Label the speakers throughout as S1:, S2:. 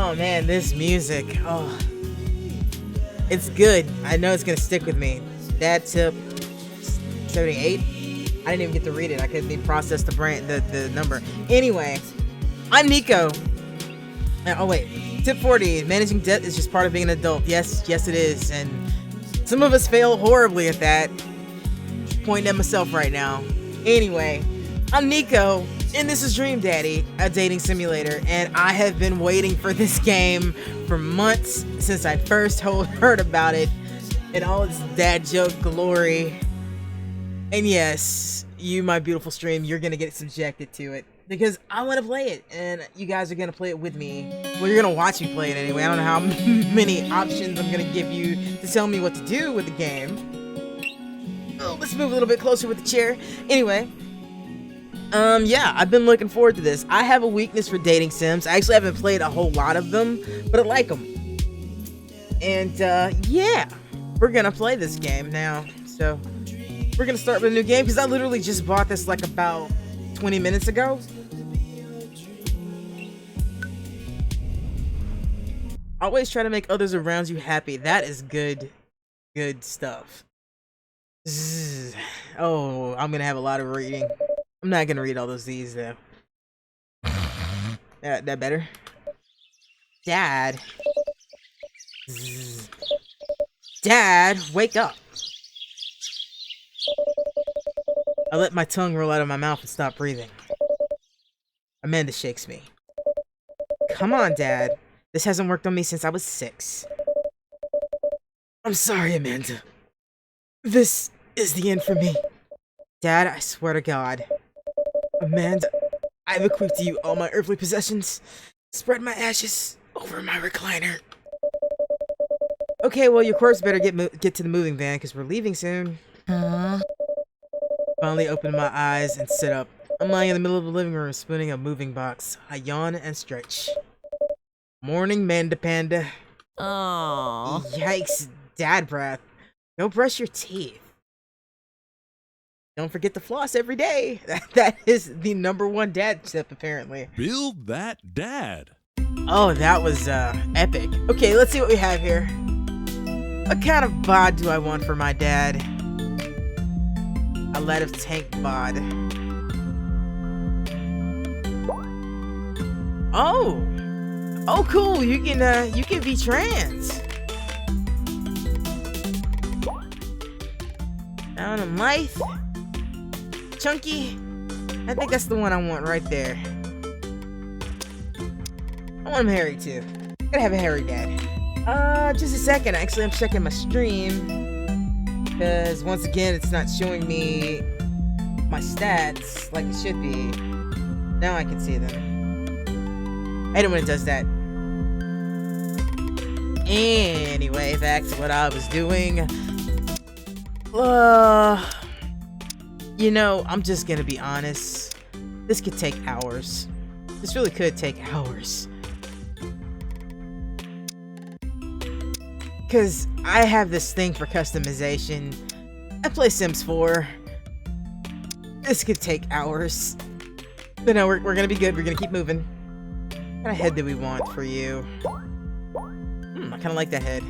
S1: Oh man, this music. Oh, it's good. I know it's gonna stick with me. Dad tip 78. I didn't even get to read it. I couldn't even process the number. Anyway, I'm Nico. Oh wait, tip 40. Managing debt is just part of being an adult. Yes, it is. And some of us fail horribly at that. Pointing at myself right now. Anyway, I'm Nico, and this is Dream Daddy, a dating simulator, and I have been waiting for this game for months since I first heard about it in all its dad joke glory. And yes, you, my beautiful stream, you're gonna get subjected to it because I want to play it, and you guys are gonna play it with me. Well, you're gonna watch me play it anyway. I don't know how many options I'm gonna give you to tell me what to do with the game. Oh, let's move a little bit closer with the chair. Anyway, yeah, I've been looking forward to this. I have a weakness for dating sims. I actually haven't played a whole lot of them, but I like them. And yeah, we're gonna play this game now. So we're gonna start with a new game because I literally just bought this like about 20 minutes ago. Always try to make others around you happy. That is good stuff. Zzz. Oh, I'm gonna have a lot of reading. I'm not gonna read all those Z's though. Yeah, that better? Dad. Zzz. Dad, wake up. I let my tongue roll out of my mouth and stop breathing. Amanda shakes me. Come on, Dad. This hasn't worked on me since I was 6. I'm sorry, Amanda. This is the end for me. Dad, I swear to God. Amanda, I bequeath to you all my earthly possessions. Spread my ashes over my recliner. Okay, well, your corpse better get to the moving van because we're leaving soon. Finally opened my eyes and sit up. I'm lying in the middle of the living room spooning a moving box. I yawn and stretch. Morning, Manda Panda.
S2: Oh.
S1: Yikes, dad breath. Go brush your teeth. Don't forget to floss every day. That is the #1 dad tip, apparently.
S3: Build that dad.
S1: Oh, that was epic. Okay, let's see what we have here. What kind of bod do I want for my dad? A lead of tank bod. Oh, cool. You can be trans. Down and lithe. Chunky. I think that's the one I want right there. I want him hairy too. Gotta have a hairy dad. Just a second. Actually, I'm checking my stream. Because once again, it's not showing me my stats like it should be. Now I can see them. I hate it when it does that. Anyway, back to what I was doing. You know, I'm just gonna be honest. This could take hours. This really could take hours. Because I have this thing for customization. I play Sims 4. This could take hours. But no, we're gonna be good. We're gonna keep moving. What kind of head do we want for you? I kind of like that head.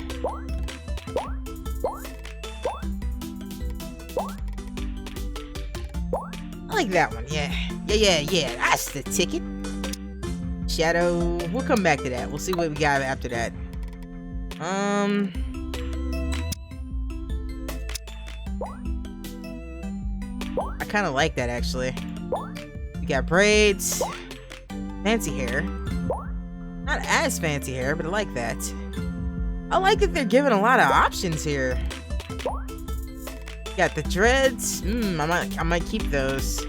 S1: I like that one, yeah. Yeah. That's the ticket. Shadow. We'll come back to that. We'll see what we got after that. I kind of like that, actually. We got braids. Fancy hair. Not as fancy hair, but I like that. I like that they're giving a lot of options here. Got the dreads. I might keep those.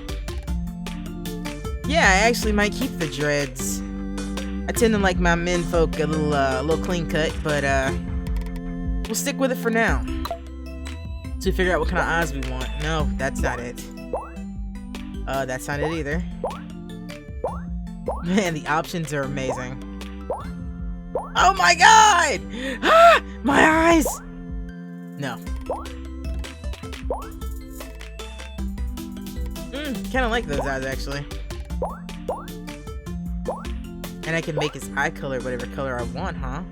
S1: Yeah, I actually might keep the dreads. I tend to like my men folk a little clean cut, but we'll stick with it for now. To figure out what kind of eyes we want. No, that's not it. That's not it either. Man, the options are amazing. Oh my god! Ah, my eyes! No. Kind of like those eyes, actually. And I can make his eye color whatever color I want, huh?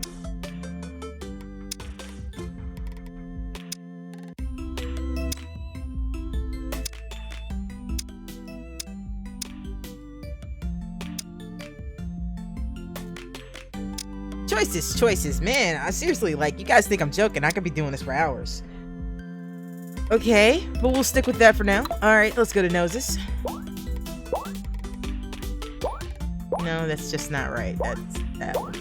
S1: Choices, man. I seriously, like, you guys think I'm joking. I could be doing this for hours. Okay, but we'll stick with that for now. Alright, let's go to noses. No, that's just not right. That's that one.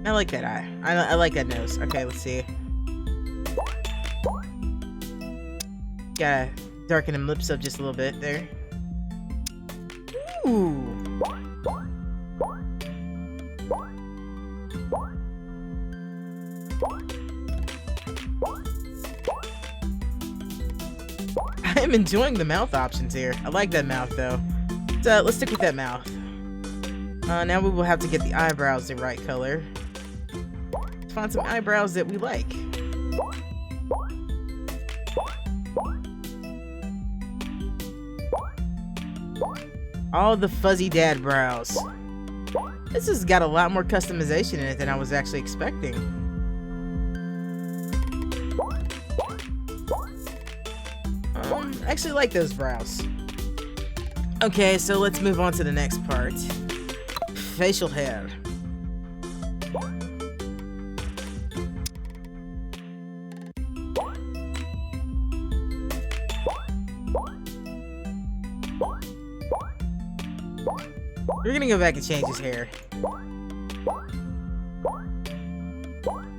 S1: I like that eye. I like that nose. Okay, let's see. Gotta darken them lips up just a little bit there. Ooh. I am enjoying the mouth options here. I like that mouth though. So let's stick with that mouth. Now we will have to get the eyebrows the right color. Let's find some eyebrows that we like. All the fuzzy dad brows. This has got a lot more customization in it than I was actually expecting. I actually like those brows. Okay, so let's move on to the next part. Facial hair. We're gonna go back and change his hair.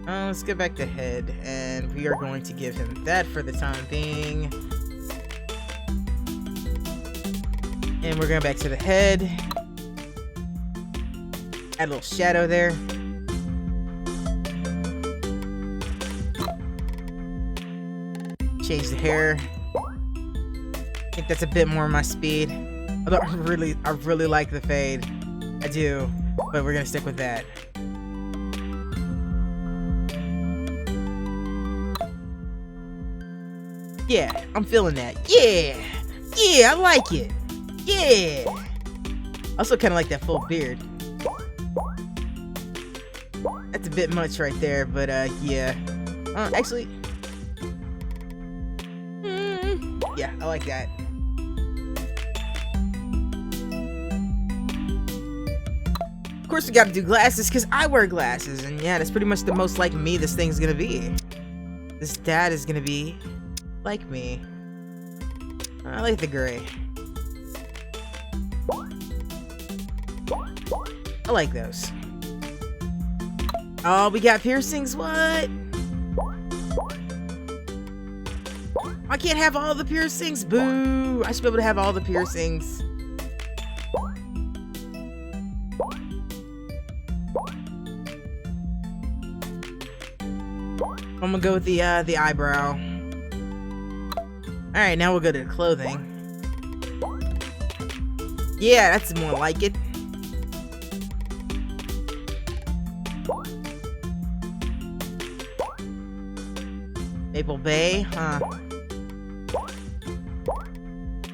S1: Let's get back to head, and we are going to give him that for the time being. And we're going back to the head. Add a little shadow there. Change the hair. I think that's a bit more my speed. Although I really like the fade. I do, but we're gonna stick with that. Yeah, I'm feeling that. Yeah, I like it. Yeah. Also kind of like that full beard. That's a bit much right there, but yeah. Actually, yeah, I like that. Of course, we gotta do glasses because I wear glasses, and yeah, that's pretty much the most like me this thing's gonna be. This dad is gonna be like me. I like the gray. I like those. Oh, we got piercings? What? I can't have all the piercings? Boo! I should be able to have all the piercings. I'm gonna go with the eyebrow. Alright, now we'll go to the clothing. Yeah, that's more like it. Maple Bay, huh?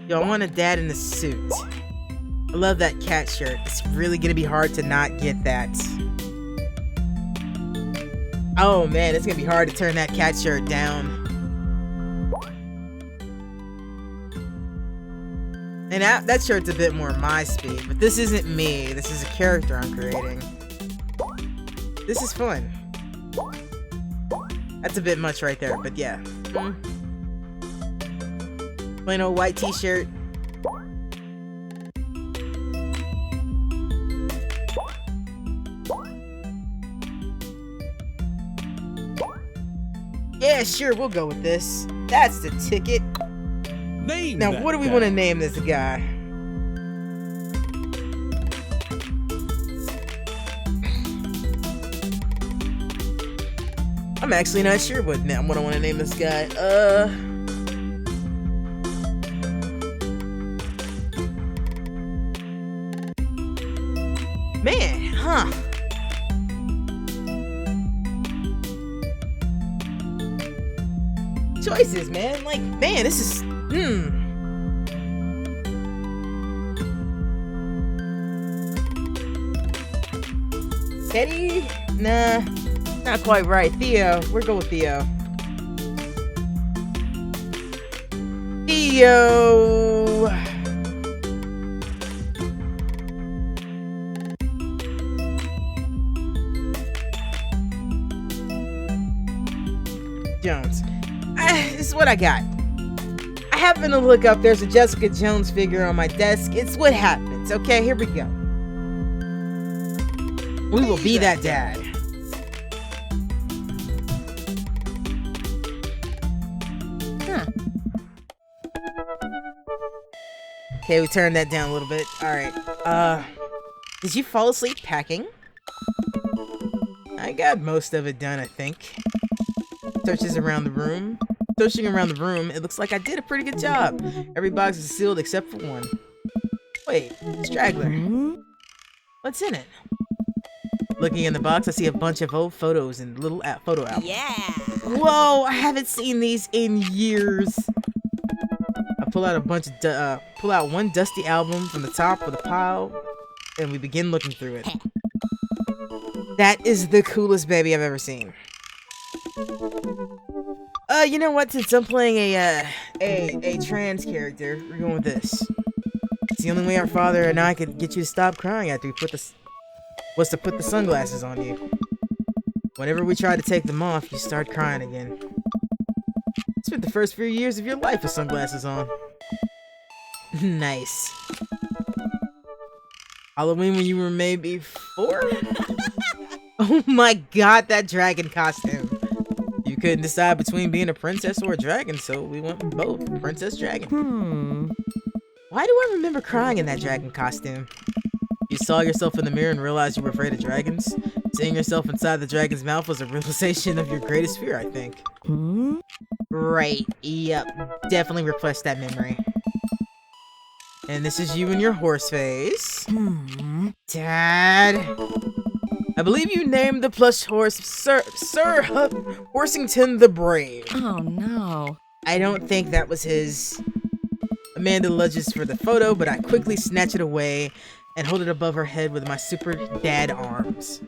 S1: Yo, I want a dad in a suit. I love that cat shirt. It's really gonna be hard to not get that. Oh man, it's gonna be hard to turn that cat shirt down. And that shirt's a bit more my speed, but this isn't me. This is a character I'm creating. This is fun. That's a bit much right there, but yeah. Plain old white t-shirt. Yeah, sure, we'll go with this. That's the ticket.
S3: Name
S1: now,
S3: that
S1: what do we
S3: guy.
S1: want to name this guy? I'm actually not sure what I want to name this guy. Man, huh? Choices, man. Like, man, this is Teddy? Nah, not quite right. Theo. We're going with Theo. Theo! Jones. This is what I got. I happen to look up, there's a Jessica Jones figure on my desk. It's what happens. Okay, here we go. We will be that dad.
S2: Huh.
S1: Okay, we turned that down a little bit. Alright. Did you fall asleep packing? I got most of it done, I think. Searching around the room, it looks like I did a pretty good job. Every box is sealed except for one. Wait, straggler. What's in it? Looking in the box, I see a bunch of old photos and little photo albums.
S2: Yeah.
S1: Whoa, I haven't seen these in years. I pull out one dusty album from the top of the pile, and we begin looking through it. That is the coolest baby I've ever seen. You know what? Since I'm playing a trans character, we're going with this. It's the only way our father and I could get you to stop crying after we was to put the sunglasses on you. Whenever we try to take them off, you start crying again. Spent the first few years of your life with sunglasses on. Nice. Halloween when you were maybe 4? Oh my god, that dragon costume. You couldn't decide between being a princess or a dragon, so we went with both. Princess Dragon. Why do I remember crying in that dragon costume? You saw yourself in the mirror and realized you were afraid of dragons? Seeing yourself inside the dragon's mouth was a realization of your greatest fear, I think. Right, yep. Definitely repressed that memory. And this is you in your horse face. Dad. I believe you named the plush horse Sir Horsington the Brave.
S2: Oh no.
S1: I don't think that was his. Amanda lunges for the photo, but I quickly snatch it away and hold it above her head with my super dad arms.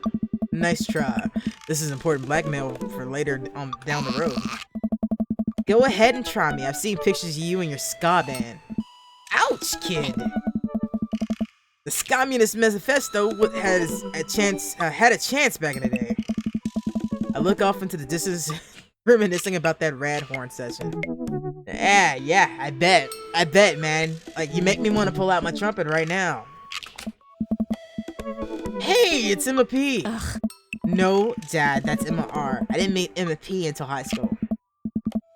S1: Nice try. This is important blackmail for later down the road. Go ahead and try me. I've seen pictures of you and your ska band. Ouch, kid. The Communist Manifesto had a chance back in the day. I look off into the distance, reminiscing about that rad horn session. Yeah, I bet, man. Like, you make me want to pull out my trumpet right now. Hey, it's Emma P.
S2: Ugh.
S1: No, Dad, that's Emma R. I didn't meet Emma P until high school.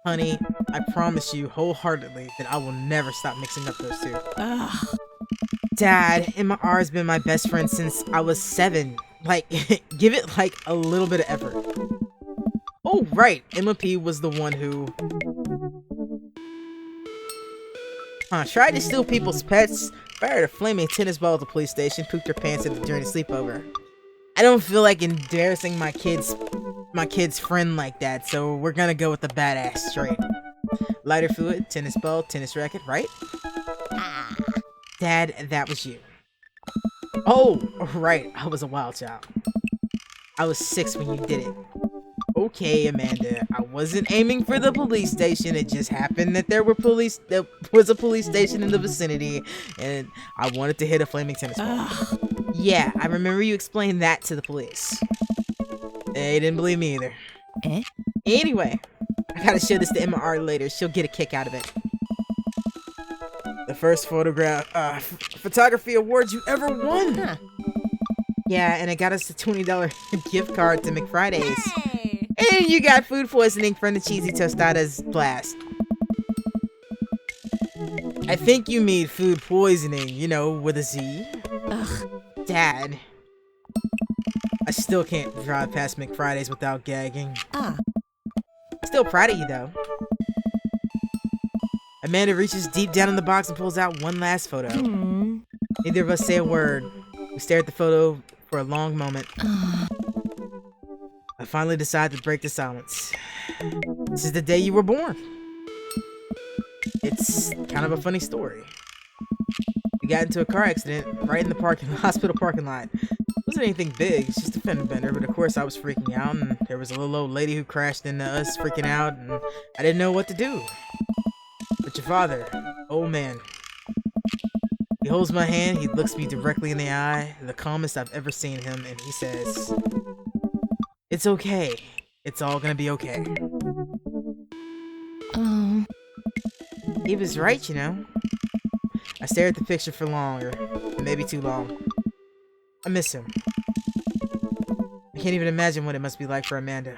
S1: Honey, I promise you wholeheartedly that I will never stop mixing up those two.
S2: Ugh.
S1: Dad, Emma R has been my best friend since I was 7. Like, give it like a little bit of effort. Oh, right, Emma P was the one who tried to steal people's pets, fired a flaming tennis ball at the police station, pooped her pants during a sleepover. I don't feel like embarrassing my kid's friend like that, so we're gonna go with the badass straight. Lighter fluid, tennis ball, tennis racket, right? Dad, that was you. Oh, right, I was a wild child. I was 6 when you did it. Okay, Amanda, I wasn't aiming for the police station. It just happened that there was a police station in the vicinity, and I wanted to hit a flaming tennis ball. Yeah, I remember you explained that to the police. They didn't believe me either. Anyway, I gotta show this to Emma R later. She'll get a kick out of it. The first photography award you ever won. Huh. Yeah, and it got us a $20 gift card to McFriday's.
S2: Hey.
S1: And you got food poisoning from the cheesy tostadas blast. I think you mean food poisoning, you know, with a Z.
S2: Ugh.
S1: Dad. I still can't drive past McFriday's without gagging. Still proud of you, though. Amanda reaches deep down in the box and pulls out one last photo. Neither of us say a word. We stare at the photo for a long moment. I finally decide to break the silence. This is the day you were born. It's kind of a funny story. We got into a car accident right in the hospital parking lot. It wasn't anything big, it's just a fender bender, but of course I was freaking out, and there was a little old lady who crashed into us freaking out, and I didn't know what to do. But your father, old man, he holds my hand, he looks me directly in the eye, the calmest I've ever seen him, and he says, "It's okay. It's all gonna be okay."
S2: Oh.
S1: He was right, you know. I stared at the picture for longer, maybe too long. I miss him. I can't even imagine what it must be like for Amanda.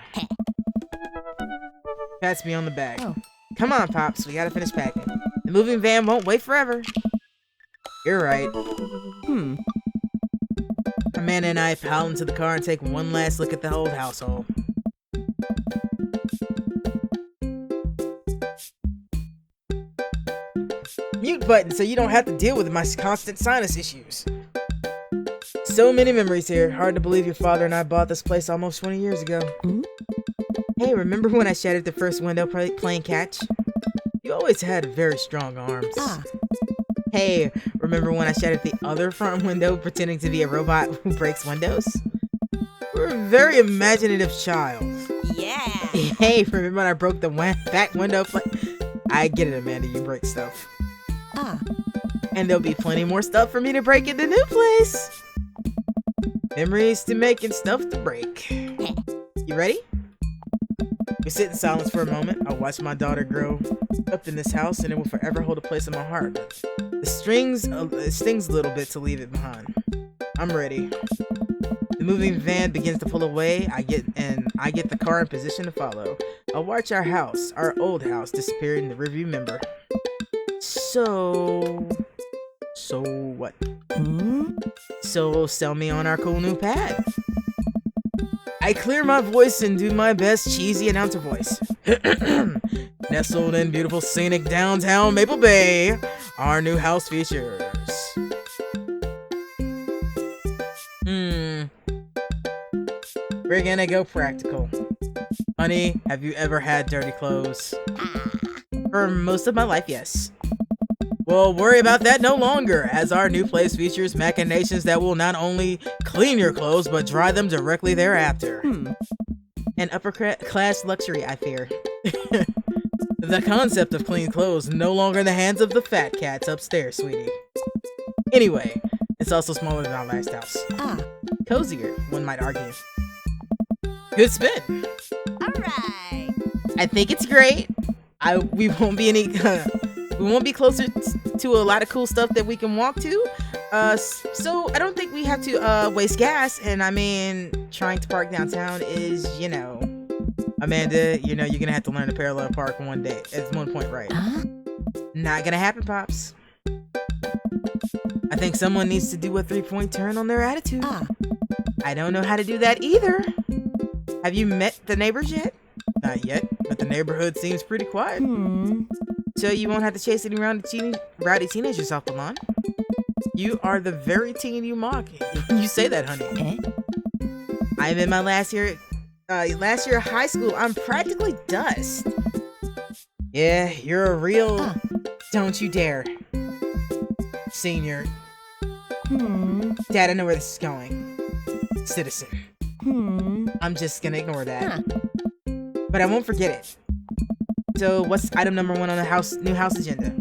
S1: Pats me on the back.
S2: Oh.
S1: Come on, Pops, we gotta finish packing. The moving van won't wait forever. You're right. Amanda and I pile into the car and take one last look at the old household. Mute button so you don't have to deal with my constant sinus issues. So many memories here. Hard to believe your father and I bought this place almost 20 years ago.
S2: Mm-hmm.
S1: Hey, remember when I shattered the first window playing catch? You always had very strong arms.
S2: Ah.
S1: Hey, remember when I shattered the other front window pretending to be a robot who breaks windows? We're a very imaginative child.
S2: Yeah.
S1: Hey, remember when I broke the back window? I get it, Amanda, you break stuff.
S2: Ah.
S1: And there'll be plenty more stuff for me to break in the new place. Memories to make and stuff to break. You ready? We sit in silence for a moment. I'll watch my daughter grow up in this house, and it will forever hold a place in my heart. It stings a little bit to leave it behind. I'm ready. The moving van begins to pull away. I get the car in position to follow. I'll watch our house, our old house, disappear in the rearview mirror. So what? So sell me on our cool new pad. I clear my voice and do my best cheesy announcer voice. Nestled in beautiful scenic downtown Maple Bay, our new house features. We're gonna go practical. Honey, have you ever had dirty clothes? For most of my life, yes. Well, worry about that no longer, as our new place features machinations that will not only clean your clothes, but dry them directly thereafter. An upper class luxury, I fear. The concept of clean clothes no longer in the hands of the fat cats upstairs, sweetie. Anyway, it's also smaller than our last house. Cozier, one might argue. Good spin.
S2: Alright.
S1: I think it's great. We won't be closer to a lot of cool stuff that we can walk to. So I don't think we have to waste gas. And I mean, trying to park downtown is, Amanda, you're gonna have to learn to parallel park one day. At one point, right? Not gonna happen, Pops. I think someone needs to do a 3-point turn on their attitude. I don't know how to do that either. Have you met the neighbors yet? Not yet, but the neighborhood seems pretty quiet. So you won't have to chase any rowdy teenagers off the lawn. You are the very teen you mock. You say that, honey. I'm in my last year of high school. I'm practically dust. Yeah, you're a real don't you dare senior. Dad, I know where this is going. Citizen. I'm just gonna ignore that. But I won't forget it. So what's item number 1 on the new house agenda?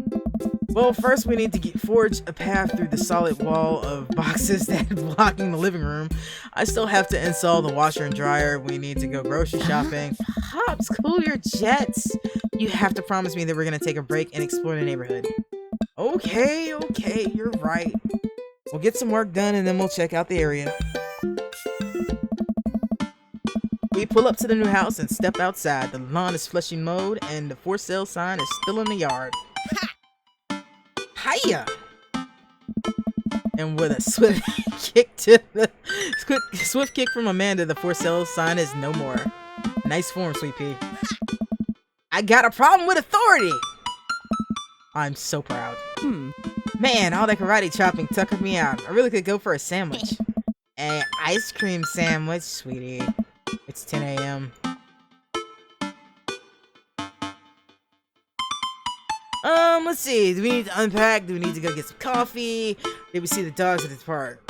S1: Well, first we need to forge a path through the solid wall of boxes that are blocking the living room. I still have to install the washer and dryer. We need to go grocery shopping. Pops, cool your jets. You have to promise me that we're gonna take a break and explore the neighborhood. Okay, you're right. We'll get some work done and then we'll check out the area. We pull up to the new house and step outside. The lawn is freshly mowed and the for sale sign is still in the yard. Hiya! And with a swift kick from Amanda, the for sale sign is no more. Nice form, Sweet Pea. I got a problem with authority! I'm so proud. Man, all that karate chopping tuckered me out. I really could go for a sandwich. An ice cream sandwich, sweetie. It's 10 a.m. Let's see. Do we need to unpack? Do we need to go get some coffee? Did we see the dogs at the park?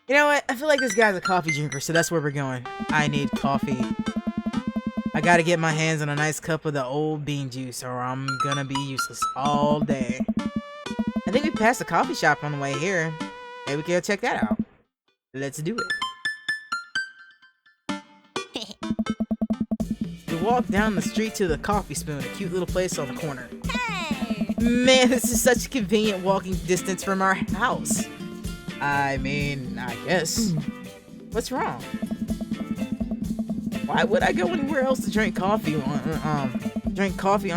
S1: You know what? I feel like this guy's a coffee drinker, so that's where we're going. I need coffee. I gotta get my hands on a nice cup of the old bean juice, or I'm gonna be useless all day. I think we passed the coffee shop on the way here. Maybe we can go check that out. Let's do it. We walk down the street to the Coffee Spoon, a cute little place on the corner.
S2: Hey!
S1: Man, this is such a convenient walking distance from our house. I mean, I guess. What's wrong? Why would I go anywhere else to drink coffee on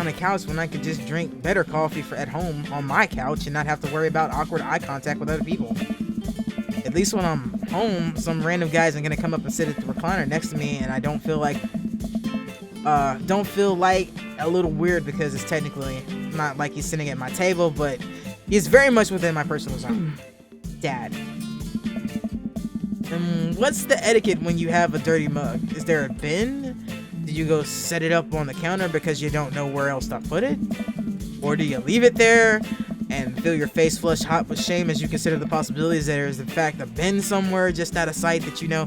S1: a couch when I could just drink better coffee at home on my couch and not have to worry about awkward eye contact with other people? At least when I'm home, some random guy isn't gonna come up and sit at the recliner next to me, and I don't feel like a little weird because it's technically not like he's sitting at my table, but he's very much within my personal zone. Dad. What's the etiquette when you have a dirty mug? Is there a bin? Do you go set it up on the counter because you don't know where else to put it? Or do you leave it there and feel your face flush hot with shame as you consider the possibilities that there is in fact a bin somewhere just out of sight that you know?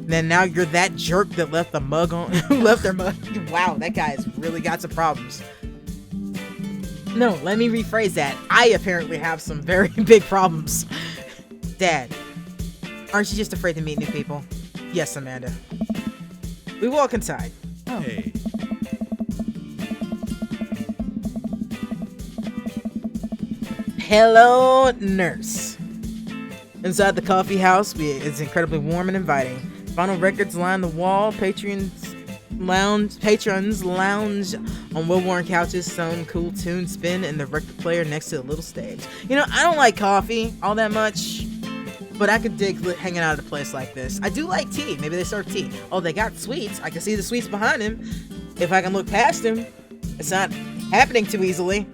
S1: Then now you're that jerk that left the mug on, left their mug. Wow, that guy's really got some problems. No, let me rephrase that. I apparently have some very big problems. Dad, aren't you just afraid to meet new people? Yes, Amanda. We walk inside.
S2: Oh.
S3: Hey.
S1: Hello, nurse. Inside the coffee house, it's incredibly warm and inviting. Vinyl records line the wall. Patrons lounge on well-worn couches. Some cool tunes spin in the record player next to the little stage. You know, I don't like coffee all that much, but I could dig hanging out at a place like this. I do like tea. Maybe they serve tea. Oh, they got sweets. I can see the sweets behind him. If I can look past him, it's not happening too easily.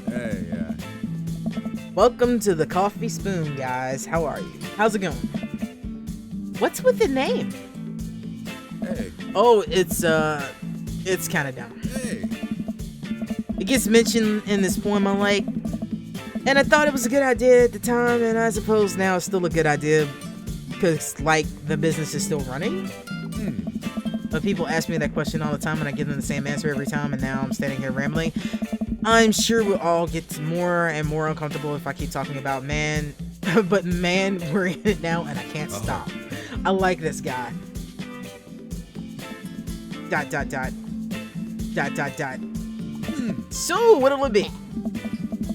S3: Hey, yeah.
S1: Welcome to the Coffee Spoon, guys. How are you? How's it going? What's with the name?
S3: Hey.
S1: Oh, it's kind of dumb.
S3: Hey.
S1: It gets mentioned in this poem I like, and I thought it was a good idea at the time, and I suppose now it's still a good idea because, like, the business is still running. But people ask me that question all the time, and I give them the same answer every time, and now I'm standing here rambling. I'm sure we'll all get more and more uncomfortable if I keep talking about man, but man, we're in it now, and I can't stop. I like this guy. ... So, what'll it be?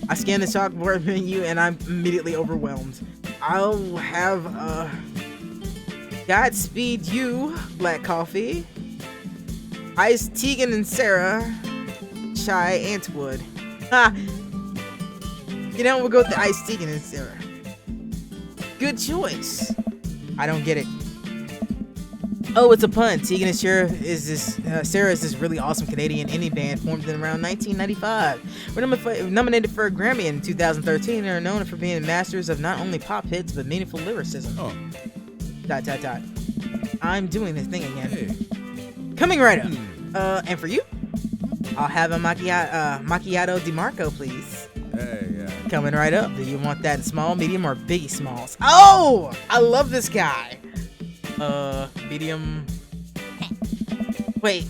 S1: I scan the chalkboard menu and I'm immediately overwhelmed. I'll have Godspeed you, black coffee. Iced Tegan and Sarah, chai Antwood. Ha! You know, we'll go with the iced Tegan and Sarah. Good choice. I don't get it. Oh, it's a pun. Tegan and Sarah is this really awesome Canadian indie band formed in around 1995. We're nominated for a Grammy in 2013 and are known for being masters of not only pop hits but meaningful lyricism.
S3: Oh. ...
S1: I'm doing this thing again.
S3: Hey.
S1: Coming right up. And for you, I'll have a macchiato di Marco, please.
S3: Hey, yeah.
S1: Coming right up. Do you want that in small, medium, or biggie smalls? Oh, I love this guy. Medium. Wait,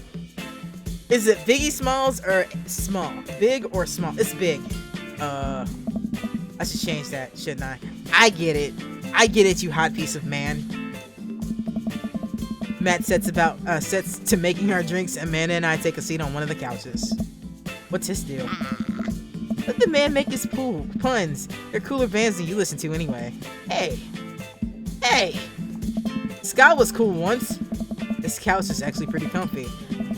S1: is it biggie smalls or small? Big or small? It's big. I should change that, shouldn't I? I get it, you hot piece of man. Matt sets to making our drinks, and Amanda and I take a seat on one of the couches. What's his deal? Let the man make his puns. They're cooler bands than you listen to anyway. Hey! Scott was cool once. This couch is actually pretty comfy.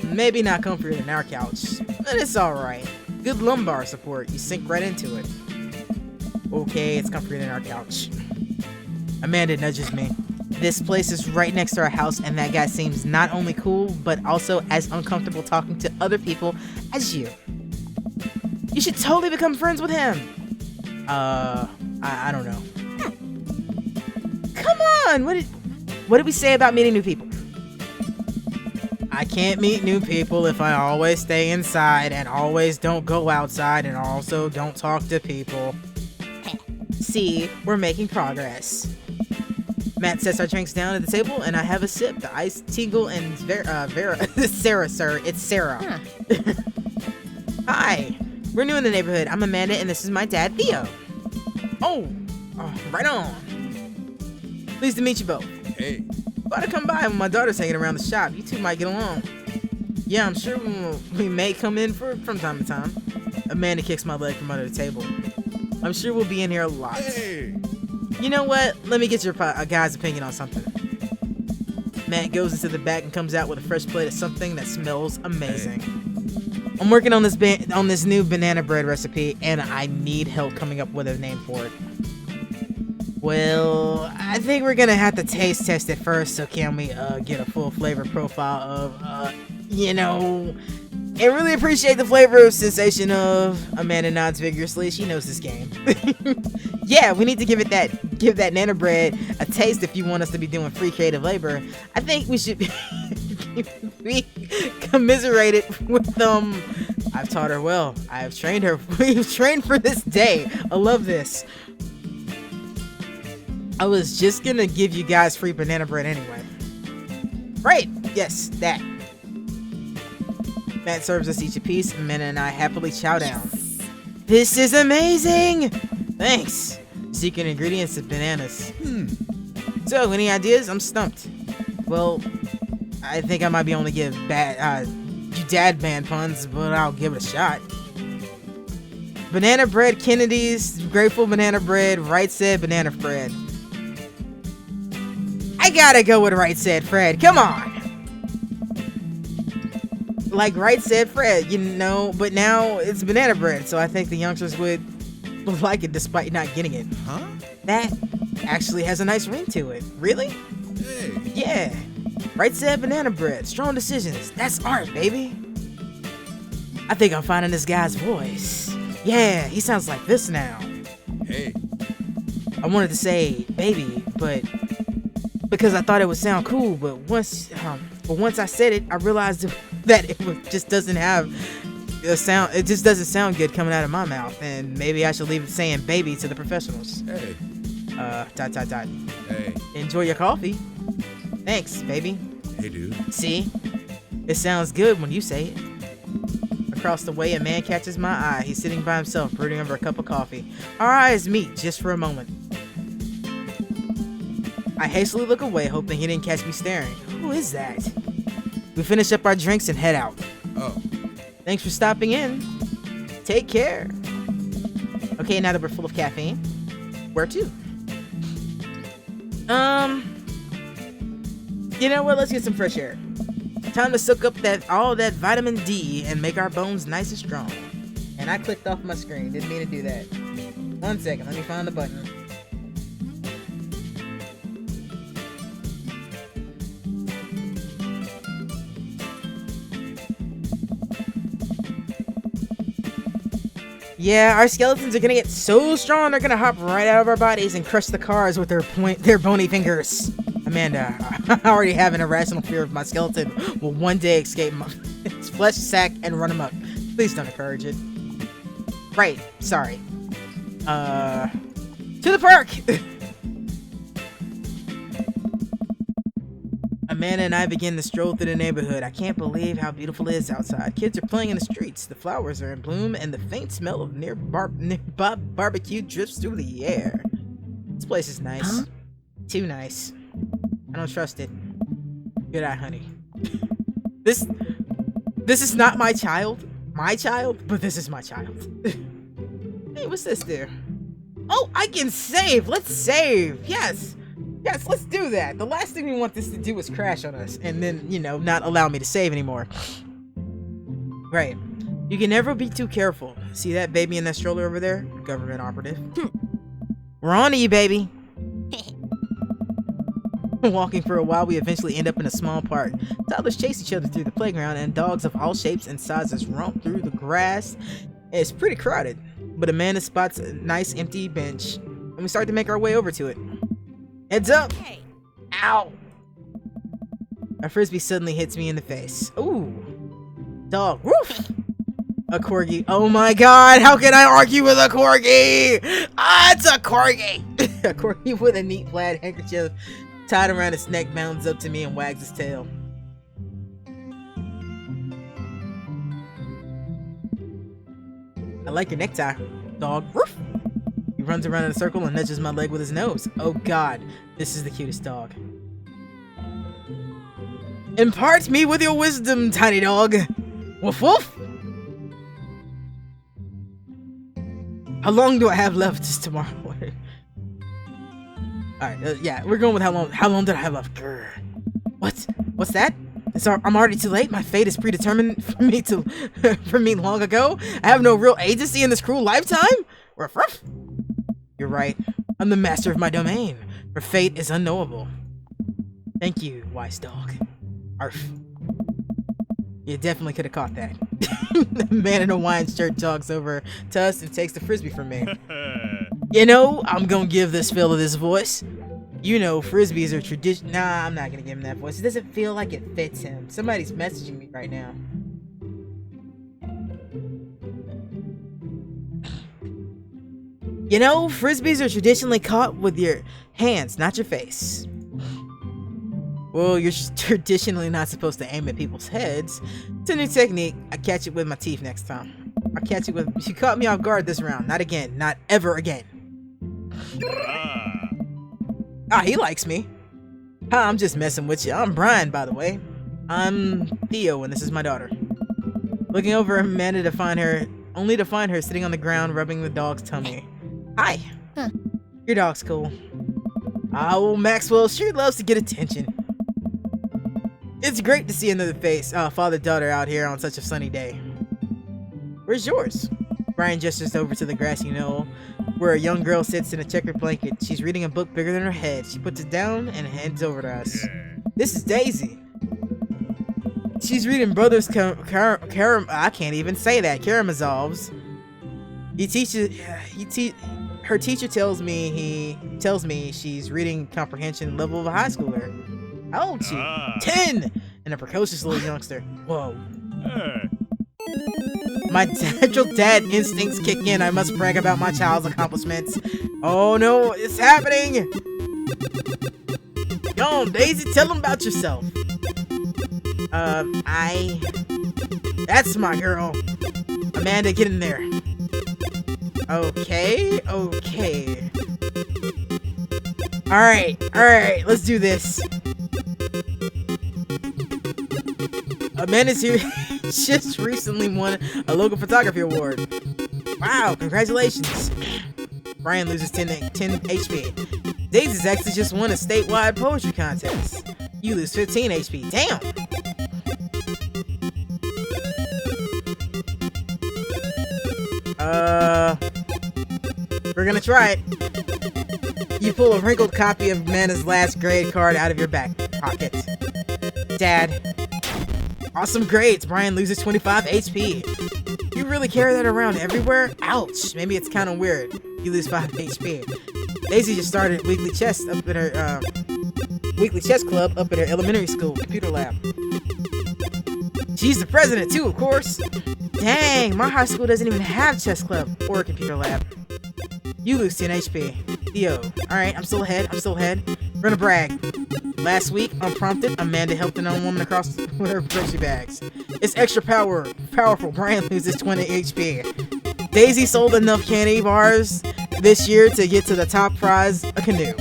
S1: Maybe not comfier than our couch, but it's alright. Good lumbar support, you sink right into it. Okay, it's comfier than our couch. Amanda nudges me. This place is right next to our house, and that guy seems not only cool, but also as uncomfortable talking to other people as you. You should totally become friends with him. I don't know. Come on, what did we say about meeting new people? I can't meet new people if I always stay inside and always don't go outside and also don't talk to people. See, we're making progress. Matt sets our drinks down at the table and I have a sip. The ice tingle and Sarah, sir. It's Sarah.
S2: Huh.
S1: Hi. We're new in the neighborhood. I'm Amanda and this is my dad, Theo. Oh, right on. Pleased to meet you both.
S3: Hey.
S1: About to come by when my daughter's hanging around the shop. You two might get along. Yeah, I'm sure we may come in from time to time. Amanda kicks my leg from under the table. I'm sure we'll be in here a lot.
S3: Hey.
S1: You know what? Let me get your guy's opinion on something. Matt goes into the back and comes out with a fresh plate of something that smells amazing.
S3: Hey.
S1: I'm working on this new banana bread recipe, and I need help coming up with a name for it. Well, I think we're gonna have to taste test it first, so can we get a full flavor profile of, and really appreciate the flavor of sensation of. Amanda nods vigorously. She knows this game. Yeah, we need to give that Nana bread a taste if you want us to be doing free creative labor. I think we should be commiserated with I've taught her well. I have trained her. We've trained for this day. I love this. I was just gonna give you guys free banana bread anyway. Right, yes, that. Matt serves us each a piece, and Amanda and I happily chow down. This is amazing! Thanks. Secret ingredients of bananas. So, any ideas? I'm stumped. Well, I think I might be able to give dad band puns, but I'll give it a shot. Banana bread, Kennedy's, Grateful banana bread, Right Said banana bread. I gotta go with Right Said Fred. Come on. Like Right Said Fred, but now it's banana bread, so I think the youngsters would like it despite not getting it.
S3: Huh?
S1: That actually has a nice ring to it. Really?
S3: Hey.
S1: Yeah. Right Said banana bread. Strong decisions. That's art, baby. I think I'm finding this guy's voice. Yeah, he sounds like this now.
S3: Hey.
S1: I wanted to say baby, but because I thought it would sound cool, but once I said it, I realized that just doesn't have a sound. It just doesn't sound good coming out of my mouth, and maybe I should leave it saying baby to the professionals.
S3: Hey. Hey.
S1: Enjoy your coffee. Thanks, baby.
S3: Hey, dude.
S1: See? It sounds good when you say it. Across the way, a man catches my eye. He's sitting by himself, brooding over a cup of coffee. Our eyes meet just for a moment. I hastily look away, hoping he didn't catch me staring. Who is that? We finish up our drinks and head out.
S3: Oh.
S1: Thanks for stopping in. Take care. Okay, now that we're full of caffeine, where to? You know what? Let's get some fresh air. Time to soak up all that vitamin D and make our bones nice and strong. And I clicked off my screen. Didn't mean to do that. 1 second. Let me find the button. Yeah, our skeletons are gonna get so strong they're gonna hop right out of our bodies and crush the cars with their bony fingers. Amanda, I already have an irrational fear of my skeleton will one day escape its flesh sack and run amok. Please don't encourage it. Right, sorry. To the park! Amanda and I begin to stroll through the neighborhood. I can't believe how beautiful it is outside. Kids are playing in the streets. The flowers are in bloom, and the faint smell of barbecue drifts through the air. This place is nice.
S2: Huh?
S1: Too nice. I don't trust it. Good eye, honey. This is not my child, but this is my child. Hey, what's this there? Oh, I can save. Let's save. Yes, let's do that. The last thing we want this to do is crash on us and then, not allow me to save anymore. Right. You can never be too careful. See that baby in that stroller over there? Government operative. We're on to you, baby. Walking for a while, we eventually end up in a small park. Toddlers chase each other through the playground, and dogs of all shapes and sizes romp through the grass. It's pretty crowded, but Amanda spots a nice empty bench, and we start to make our way over to it. Heads up!
S2: Hey.
S1: Ow! A frisbee suddenly hits me in the face. Ooh. Dog. Woof. A corgi. Oh my god, how can I argue with a corgi? Ah, it's a corgi. A corgi with a neat plaid handkerchief tied around its neck bounds up to me and wags its tail. I like your necktie, dog. Woof. He runs around in a circle and nudges my leg with his nose. Oh god, this is the cutest dog. Impart me with your wisdom, tiny dog. Woof woof. How long do I have left? Just tomorrow. Alright, yeah, we're going with how long did I have left? Grr. What? What's that? I'm already too late. My fate is predetermined for me long ago. I have no real agency in this cruel lifetime. Ruff, ruff. You're right. I'm the master of my domain. For fate is unknowable. Thank you, wise dog. Arf. You definitely could have caught that. The man in a Hawaiian shirt jogs over to us and takes the frisbee from me. You know, I'm gonna give this fella this voice. You know, frisbees are tradition. Nah, I'm not gonna give him that voice. It doesn't feel like it fits him. Somebody's messaging me right now. You know, frisbees are traditionally caught with your hands, not your face. Well, you're traditionally not supposed to aim at people's heads. It's a new technique. I catch it with my teeth next time. I'll catch it with... You caught me off guard this round. Not again. Not ever again. Ah, he likes me. Hi, I'm just messing with you. I'm Brian, by the way. I'm Theo, and this is my daughter. Looking over Amanda to find her... Only to find her sitting on the ground rubbing the dog's tummy. Hi.
S2: Huh.
S1: Your dog's cool. Ah, well, Maxwell sure loves to get attention. It's great to see another face, father-daughter out here on such a sunny day. Where's yours? Brian gestures over to the grassy knoll, where a young girl sits in a checkered blanket. She's reading a book bigger than her head. She puts it down and hands over to us. This is Daisy. She's reading Brothers I can't even say that. Karamazov's. Her teacher tells me she's reading comprehension level of a high schooler. How old is she? 10! And a precocious little youngster. Whoa. My natural dad instincts kick in. I must brag about my child's accomplishments. Oh no, it's happening! Yo, Daisy, tell them about yourself. That's my girl. Amanda, get in there. Okay. Alright, let's do this. Amanda's here. Just recently won a local photography award. Wow, congratulations. Brian loses 10 HP. Daisy's actually just won a statewide poetry contest. You lose 15 HP. Damn. We're gonna try it. You pull a wrinkled copy of Amanda's last grade card out of your back pocket. Dad. Awesome grades. Brian loses 25 HP. You really carry that around everywhere? Ouch. Maybe it's kind of weird. You lose 5 HP. Daisy just started weekly chess up at her weekly chess club up at her elementary school computer lab. She's the president too, of course. Dang, my high school doesn't even have chess club or a computer lab. You lose 10 HP. Theo. Alright, I'm still ahead. We're gonna brag. Last week, unprompted, Amanda helped an old woman across with her grocery bags. It's extra powerful. Brian loses 20 HP. Daisy sold enough candy bars this year to get to the top prize, a canoe.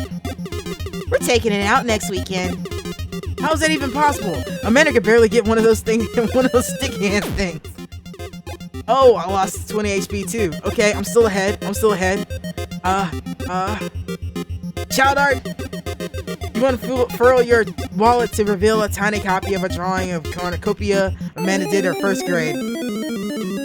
S1: We're taking it out next weekend. How is that even possible? Amanda could barely get one of those things, one of those sticky hand things. Oh, I lost 20 HP too. Okay, I'm still ahead. Child art. You want to furl your wallet to reveal a tiny copy of a drawing of cornucopia Amanda did her first grade.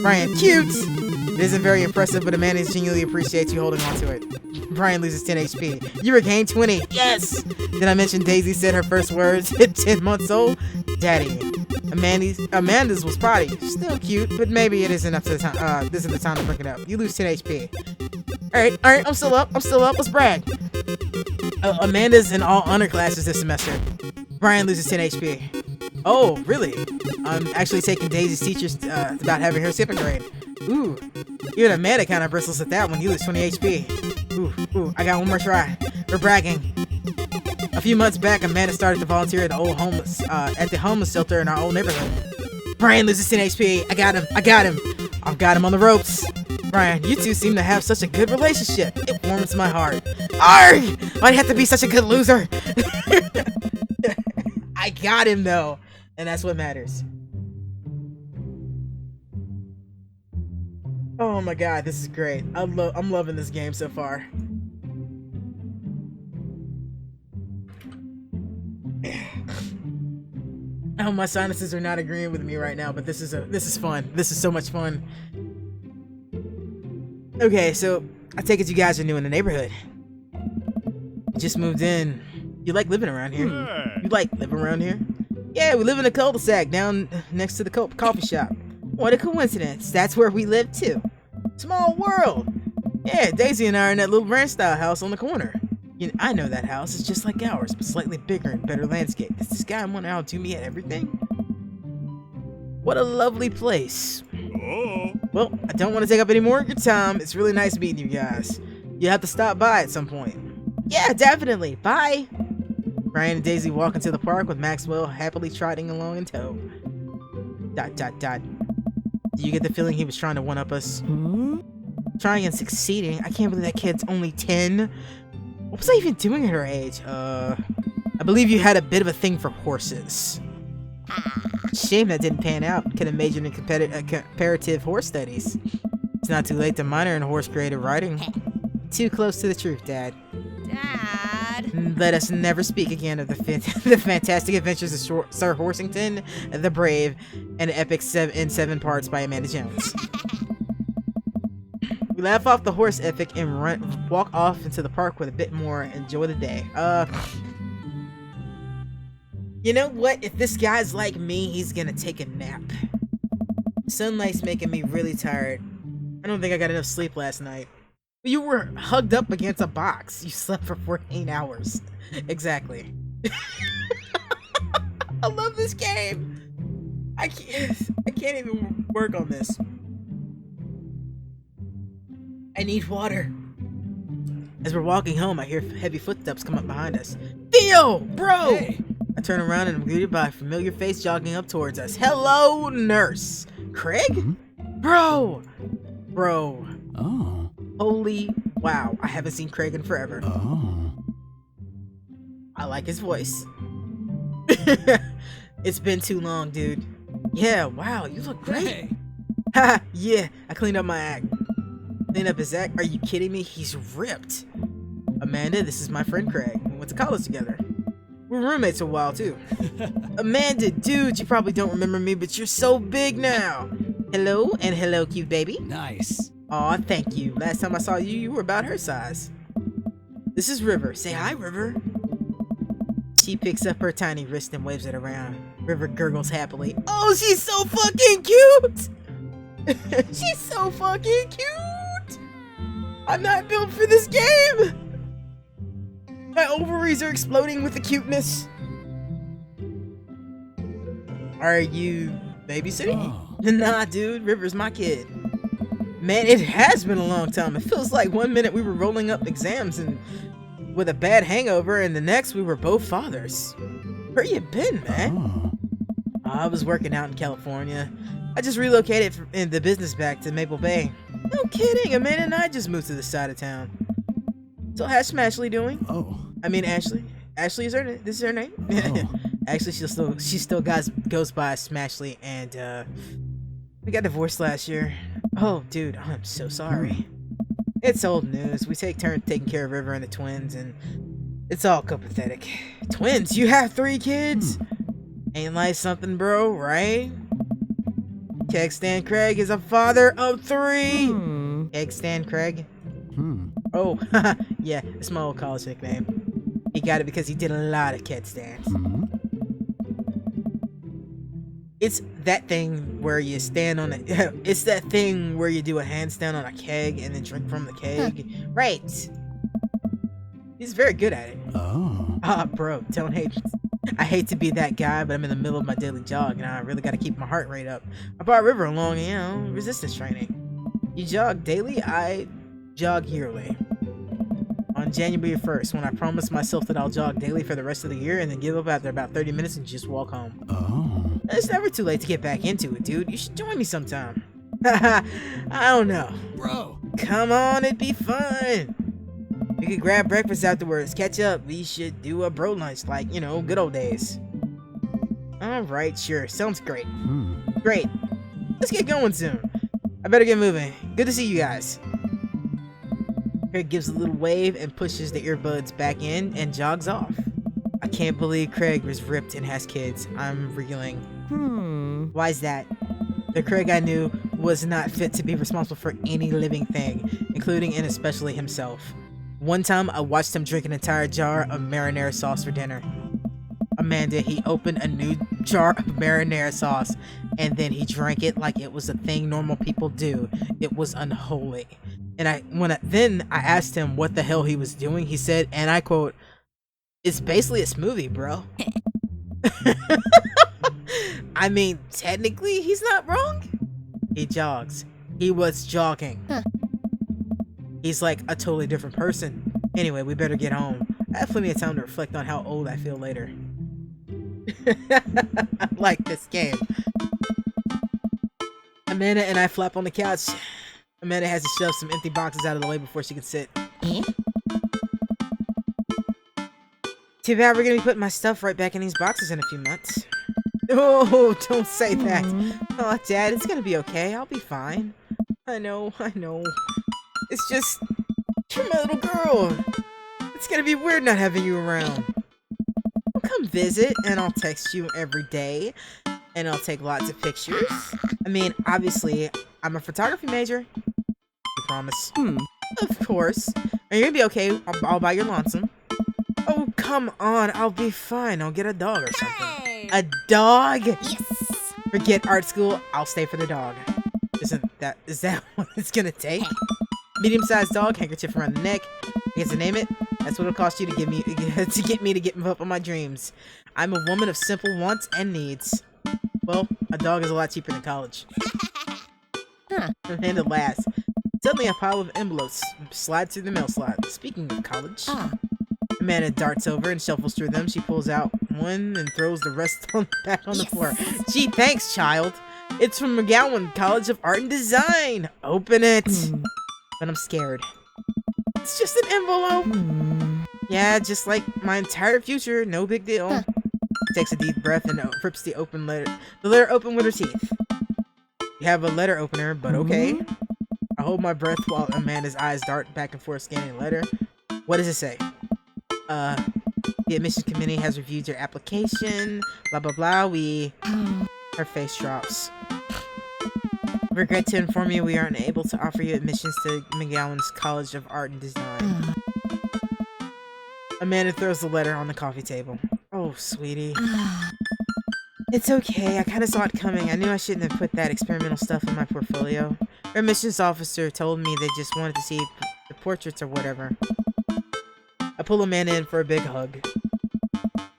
S1: Brian, cute! It isn't very impressive, but Amanda genuinely appreciates you holding on to it. Brian loses 10 HP. You regain 20. Yes! Did I mention Daisy said her first words at 10 months old? Daddy. Amanda's was potty. Still cute, but maybe it isn't up to the time. This is the time to bring it up. You lose 10 HP. Alright, I'm still up. Let's brag. Amanda's in all honor classes this semester. Brian loses 10 HP. Oh, really? I'm actually taking Daisy's teachers about having her skipping grade. Ooh, even Amanda kind of bristles at that when you lose 20 HP. Ooh, I got one more try. We're bragging. A few months back, Amanda started to volunteer at the homeless shelter in our old neighborhood. Brian loses 10 HP. I got him. I've got him on the ropes. Brian, you two seem to have such a good relationship. It warms my heart. Arg! Why'd you have to be such a good loser? I got him though, and that's what matters. Oh my god, this is great. I'm loving this game so far. Oh, my sinuses are not agreeing with me right now, but this is fun. This is so much fun. Okay, so I take it you guys are new in the neighborhood. You just moved in. You like living around here? You like living around here? Yeah, we live in a cul-de-sac down next to the coffee shop. What a coincidence. That's where we live too. Small world. Yeah, Daisy and I are in that little ranch-style house on the corner. You know, I know that house. It's just like ours, but slightly bigger and better landscape. Does this guy want to outdo me at everything? What a lovely place.
S3: Oh.
S1: Well, I don't want to take up any more of your time. It's really nice meeting you guys. You have to stop by at some point. Yeah, definitely. Bye. Brian and Daisy walk into the park with Maxwell happily trotting along in tow. ... Do you get the feeling he was trying to one-up us? Trying and succeeding? I can't believe that kid's only 10. What was I even doing at her age? I believe you had a bit of a thing for horses. Shame that didn't pan out. Could have majored in comparative horse studies. It's not too late to minor in horse creative writing. Too close to the truth, Dad.
S2: Dad.
S1: Let us never speak again of the fantastic adventures of Sir Horsington the Brave, an epic in 7 parts by Amanda Jones. We laugh off the horse epic and walk off into the park with a bit more. Enjoy the day. You know what? If this guy's like me, he's gonna take a nap. Sunlight's making me really tired. I don't think I got enough sleep last night. You were hugged up against a box. You slept for 14 hours. Exactly. I love this game. I can't even work on this. I need water. As we're walking home, I hear heavy footsteps come up behind us. Theo, bro!
S3: Hey.
S1: I turn around and am greeted by a familiar face jogging up towards us. Hello, nurse. Craig? Bro! Bro.
S4: Oh.
S1: Holy wow. I haven't seen Craig in forever.
S4: Oh.
S1: I like his voice. It's been too long, dude. Yeah, wow, you look great.
S3: Hey.
S1: Ha! Yeah, I cleaned up my act. Cleaned up his act? Are you kidding me? He's ripped. Amanda, this is my friend Craig. We went to college together. We were roommates for a while, too. Amanda, dude, you probably don't remember me, but you're so big now. Hello, and hello, cute baby.
S3: Nice.
S1: Aw, thank you. Last time I saw you, you were about her size. This is River. Say hi, River. She picks up her tiny wrist and waves it around. River gurgles happily. Oh, she's so fucking cute! She's so fucking cute! I'm not built for this game! My ovaries are exploding with the cuteness. Are you babysitting?
S3: Oh.
S1: Nah, dude. River's my kid. Man, it has been a long time. It feels like one minute we were rolling up exams and with a bad hangover, and the next we were both fathers. Where you been, man?
S4: Oh.
S1: I was working out in California. I just relocated in the business back to Maple Bay. No kidding. Amanda and I just moved to this side of town. So how's Smashley doing?
S4: Oh.
S1: I mean Ashley. Ashley is this is her name?
S4: Oh.
S1: Actually, she still goes by Smashley, and we got divorced last year. Oh, dude, I'm so sorry. It's old news. We take turns taking care of River and the twins, and it's all copacetic. Twins? You have 3 kids? Ain't life something, bro, right? Keg Stand Craig is a father of 3. Keg Stand Craig? Oh, yeah, it's my old college nickname. He got it because he did a lot of keg stands. It's that thing where you stand on it. It's that thing where you do a handstand on a keg and then drink from the keg. Right. He's very good at it.
S4: Oh.
S1: Ah, bro, don't hate. I hate to be that guy, but I'm in the middle of my daily jog, and I really got to keep my heart rate up. I brought River along, resistance training. You jog daily? I jog yearly. On January 1st, when I promised myself that I'll jog daily for the rest of the year and then give up after about 30 minutes and just walk home.
S3: Oh.
S1: It's never too late to get back into it, dude. You should join me sometime. I don't know.
S3: Bro.
S1: Come on, it'd be fun. We could grab breakfast afterwards, catch up. We should do a bro lunch like, good old days. Alright, sure. Sounds great. Great. Let's get going soon. I better get moving. Good to see you guys. Craig gives a little wave and pushes the earbuds back in and jogs off. I can't believe Craig was ripped and has kids. I'm reeling. Why's that? The Craig I knew was not fit to be responsible for any living thing, including and especially himself. One time, I watched him drink an entire jar of marinara sauce for dinner. Amanda, he opened a new jar of marinara sauce, and then he drank it like it was a thing normal people do. It was unholy. And then I asked him what the hell he was doing. He said, and I quote, "It's basically a smoothie, bro." I mean, technically, he's not wrong. He jogs. He was jogging. He's like a totally different person. Anyway, we better get home. I have plenty of time to reflect on how old I feel later. I like this game. Amanda and I flop on the couch. Amanda has to shove some empty boxes out of the way before she can sit. Too bad we're gonna be putting my stuff right back in these boxes in a few months. Oh, don't say that. Oh, Dad, it's gonna be okay. I'll be fine. I know. It's just, you're my little girl. It's gonna be weird not having you around. I'll come visit, and I'll text you every day, and I'll take lots of pictures. I mean, obviously, I'm a photography major. I promise. Of course. And you're gonna be okay all by your lonesome. Oh, come on. I'll be fine. I'll get a dog or something.
S2: Hey.
S1: A dog?
S2: Yes.
S1: Forget art school. I'll stay for the dog. Is that what it's gonna take? Medium-sized dog, handkerchief around the neck. I guess to name it. That's what it'll cost you to get me to get up on my dreams. I'm a woman of simple wants and needs. Well, a dog is a lot cheaper than college. And at last, suddenly a pile of envelopes slides through the mail slot. Speaking of college, Amanda darts over and shuffles through them. She pulls out one and throws the rest back on the floor. Gee, thanks, child. It's from McGowan College of Art and Design. Open it. But I'm scared. It's just an envelope. Yeah, just like my entire future. No big deal. Takes a deep breath and rips the letter open with her teeth. You have a letter opener, but okay. I hold my breath while Amanda's eyes dart back and forth scanning the letter. What does it say? The admissions committee has reviewed your application. Blah, blah, blah. Her face drops. Regret to inform you we aren't able to offer you admissions to McGowan's College of Art and Design. Amanda throws the letter on the coffee table. Oh, sweetie. It's okay. I kind of saw it coming. I knew I shouldn't have put that experimental stuff in my portfolio. Our admissions officer told me they just wanted to see the portraits or whatever. I pull Amanda in for a big hug.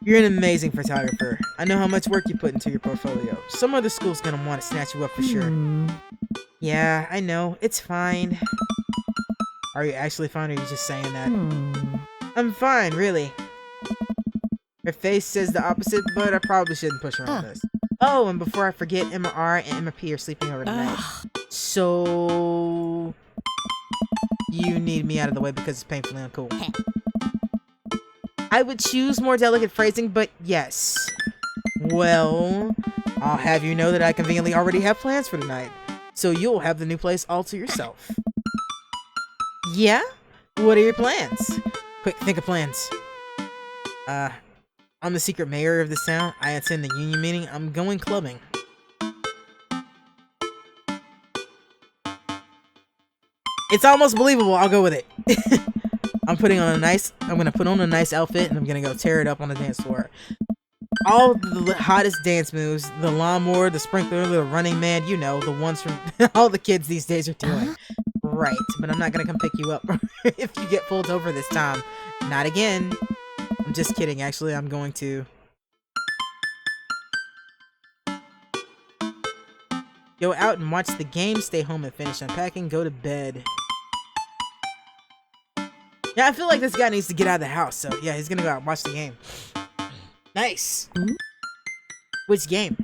S1: You're an amazing photographer. I know how much work you put into your portfolio. Some other school's gonna want to snatch you up for sure. Yeah, I know. It's fine. Are you actually fine, or are you just saying that? I'm fine, really. Her face says the opposite, but I probably shouldn't push her on this. Oh, and before I forget, Emma R and Emma P are sleeping over tonight. So... you need me out of the way because it's painfully uncool. I would choose more delicate phrasing, but yes. Well, I'll have you know that I conveniently already have plans for tonight. So you'll have the new place all to yourself. Yeah? What are your plans? Quick, think of plans. I'm the secret mayor of this town. I attend the union meeting. I'm going clubbing. It's almost believable. I'll go with it. I'm gonna put on a nice outfit and I'm gonna go tear it up on the dance floor. All the hottest dance moves, the lawnmower, the sprinkler, the running man, you know, the ones from all the kids these days are doing. Right, but I'm not gonna come pick you up if you get pulled over this time. Not again. I'm just kidding, actually, I'm going to. Go out and watch the game, stay home and finish unpacking, go to bed. Yeah, I feel like this guy needs to get out of the house, so yeah, he's gonna go out and watch the game. Nice. Which game?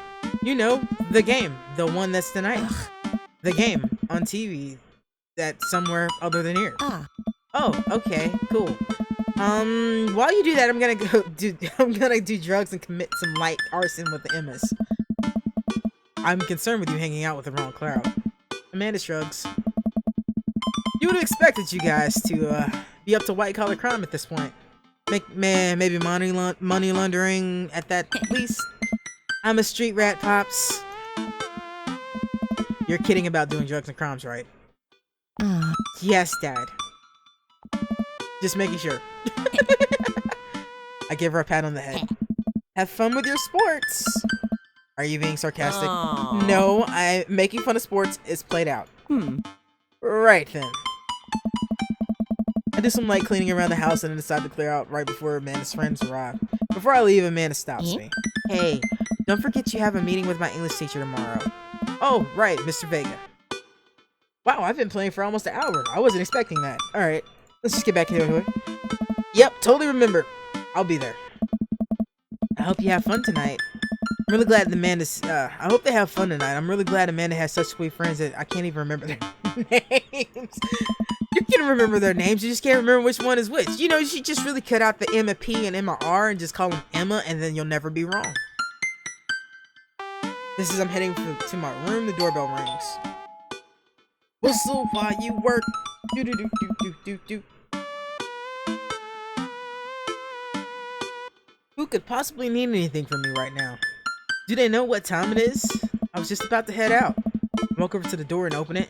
S1: You know, the game. The one that's tonight. The game on TV that's somewhere other than here. Oh, okay, cool. While you do that, I'm gonna do drugs and commit some light arson with the Emmas. I'm concerned with you hanging out with the wrong crowd. Amanda shrugs. You would have expected you guys to be up to white collar crime at this point. Maybe money laundering at that least. I'm a street rat, Pops. You're kidding about doing drugs and crimes, right? Yes, Dad. Just making sure. I give her a pat on the head. Have fun with your sports. Are you being sarcastic?
S2: Aww.
S1: No, making fun of sports is played out. Right then. I do some light cleaning around the house and then decide to clear out right before Amanda's friends arrive. Before I leave, Amanda stops me. Hey, don't forget you have a meeting with my English teacher tomorrow. Oh, right, Mr. Vega. Wow, I've been playing for almost an hour. I wasn't expecting that. Alright, let's just get back into it. Yep, totally remember. I'll be there. I hope you have fun tonight. I'm really glad Amanda's, I hope they have fun tonight. I'm really glad Amanda has such sweet friends that I can't even remember their names. You can remember their names, you just can't remember which one is which. You know, you should just really cut out the Emma P and Emma R and just call them Emma, and then you'll never be wrong. I'm heading to my room, the doorbell rings. Whistle while you work. Do do do do do do do. Who could possibly need anything from me right now? Do they know what time it is? I was just about to head out. Walk over to the door and open it.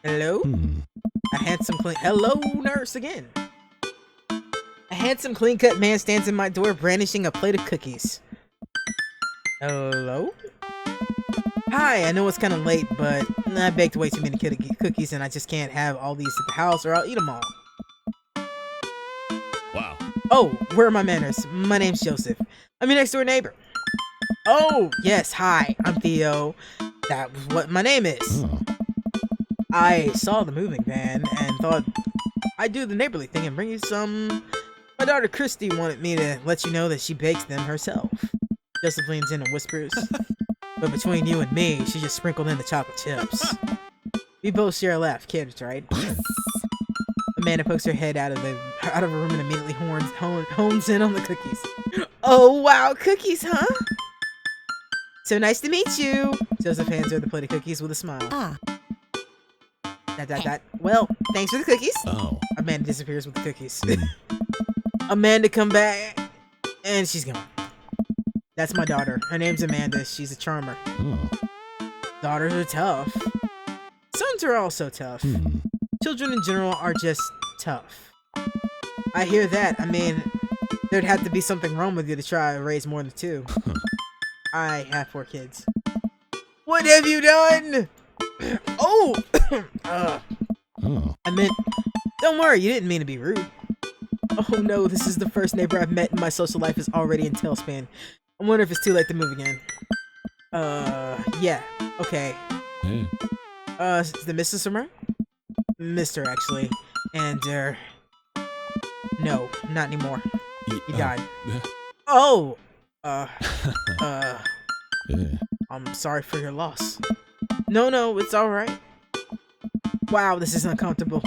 S1: Hello? A handsome hello, nurse again. A handsome clean-cut man stands in my door brandishing a plate of cookies. Hello? Hi, I know it's kind of late, but I baked way too many cookies and I just can't have all these at the house or I'll eat them all.
S3: Wow.
S1: Oh, where are my manners? My name's Joseph. I'm your next door neighbor. Oh, yes, hi, I'm Theo. That was what my name is. I saw the moving van and thought I'd do the neighborly thing and bring you some. My daughter Christy wanted me to let you know that she bakes them herself. Joseph leans in and whispers, but between you and me, she just sprinkled in the chocolate chips. We both share a laugh, kids, right? Amanda pokes her head out of a room and immediately hones in on the cookies. Oh wow, cookies, huh? So nice to meet you. Joseph hands her the plate of cookies with a smile. Well, thanks for the cookies.
S3: Oh.
S1: Amanda disappears with the cookies. Amanda come back, and she's gone. That's my daughter. Her name's Amanda. She's a charmer. Daughters are tough. Sons are also tough. Children in general are just tough. I hear that. I mean, there'd have to be something wrong with you to try to raise more than two. I have 4 kids. What have you done? Oh! I meant, don't worry, you didn't mean to be rude. Oh no, this is the first neighbor I've met and my social life is already in tailspin. I wonder if it's too late to move again. Yeah, okay. Is the Mrs. around? Mr. actually. And, no, not anymore. He died. Oh! I'm sorry for your loss. No, it's alright. Wow, this is uncomfortable.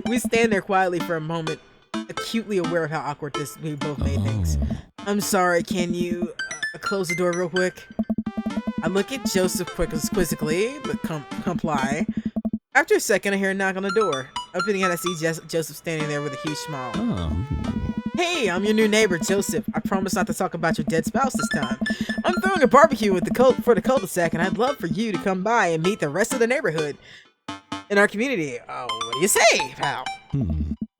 S1: We stand there quietly for a moment, acutely aware of how awkward we both made things. I'm sorry, can you close the door real quick? I look at Joseph quizzically, but comply. After a second, I hear a knock on the door. Opening it, I see Joseph standing there with a huge smile. Hey, I'm your new neighbor, Joseph. I promise not to talk about your dead spouse this time. I'm throwing a barbecue for the cul-de-sac, and I'd love for you to come by and meet the rest of the neighborhood in our community. Oh, what do you say, pal?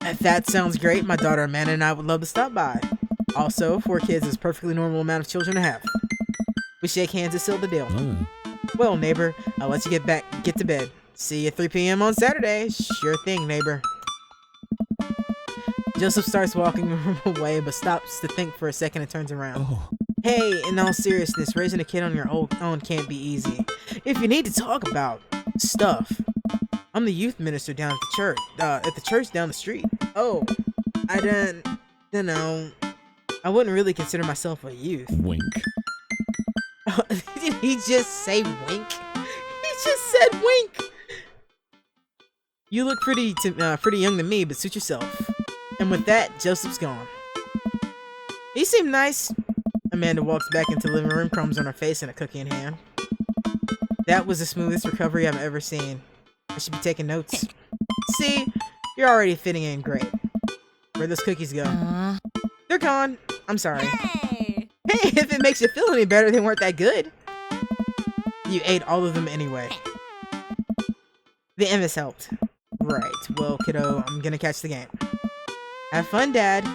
S1: If that sounds great, my daughter Amanda and I would love to stop by. Also, 4 kids is a perfectly normal amount of children to have. We shake hands and seal the deal. Well, neighbor, I'll let you get to bed. See you at 3 p.m. on Saturday. Sure thing, neighbor. Joseph starts walking away, but stops to think for a second and turns around. Hey, in all seriousness, raising a kid on your own can't be easy. If you need to talk about stuff, I'm the youth minister down at the church down the street. Oh, I don't know. I wouldn't really consider myself a youth.
S3: Wink.
S1: Did he just say wink? He just said wink. You look pretty young to me, but suit yourself. And with that, Joseph's gone. He seemed nice. Amanda walks back into the living room, crumbs on her face and a cookie in hand. That was the smoothest recovery I've ever seen. I should be taking notes. See, you're already fitting in great. Where'd those cookies go? They're gone. I'm sorry.
S2: Hey!
S1: Hey, if it makes you feel any better, they weren't that good. You ate all of them anyway. The MS helped. Right. Well, kiddo, I'm gonna catch the game. Have fun, Dad.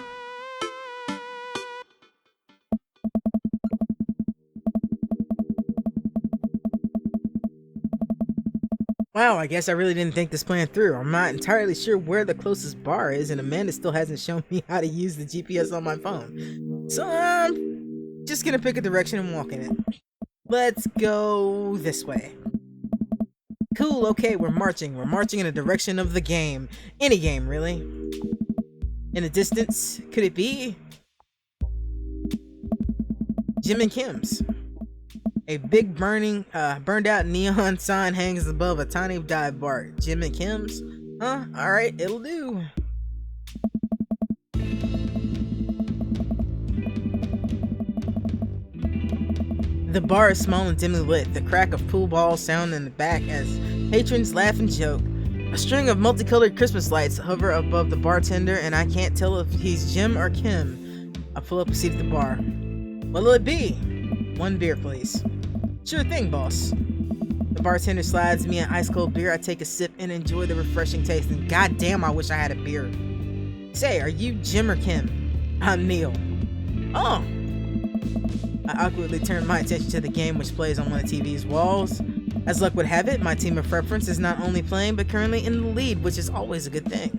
S1: Wow, I guess I really didn't think this plan through. I'm not entirely sure where the closest bar is, and Amanda still hasn't shown me how to use the GPS on my phone. So, I'm just gonna pick a direction and walk in it. Let's go this way. Cool, okay, we're marching. We're marching in the direction of the game. Any game, really. In the distance, could it be Jim and Kim's? A big burned out neon sign hangs above a tiny dive bar. Jim and Kim's? Huh? Alright, it'll do. The bar is small and dimly lit. The crack of pool balls sound in the back as patrons laugh and joke. A string of multicolored Christmas lights hover above the bartender, and I can't tell if he's Jim or Kim. I pull up a seat at the bar. What'll it be? One beer, please. Sure thing, boss. The bartender slides me an ice cold beer. I take a sip and enjoy the refreshing taste, and goddamn, I wish I had a beer. Say, are you Jim or Kim? I'm Neil. Oh. I awkwardly turn my attention to the game, which plays on one of the TV's walls. As luck would have it, my team of preference is not only playing, but currently in the lead, which is always a good thing.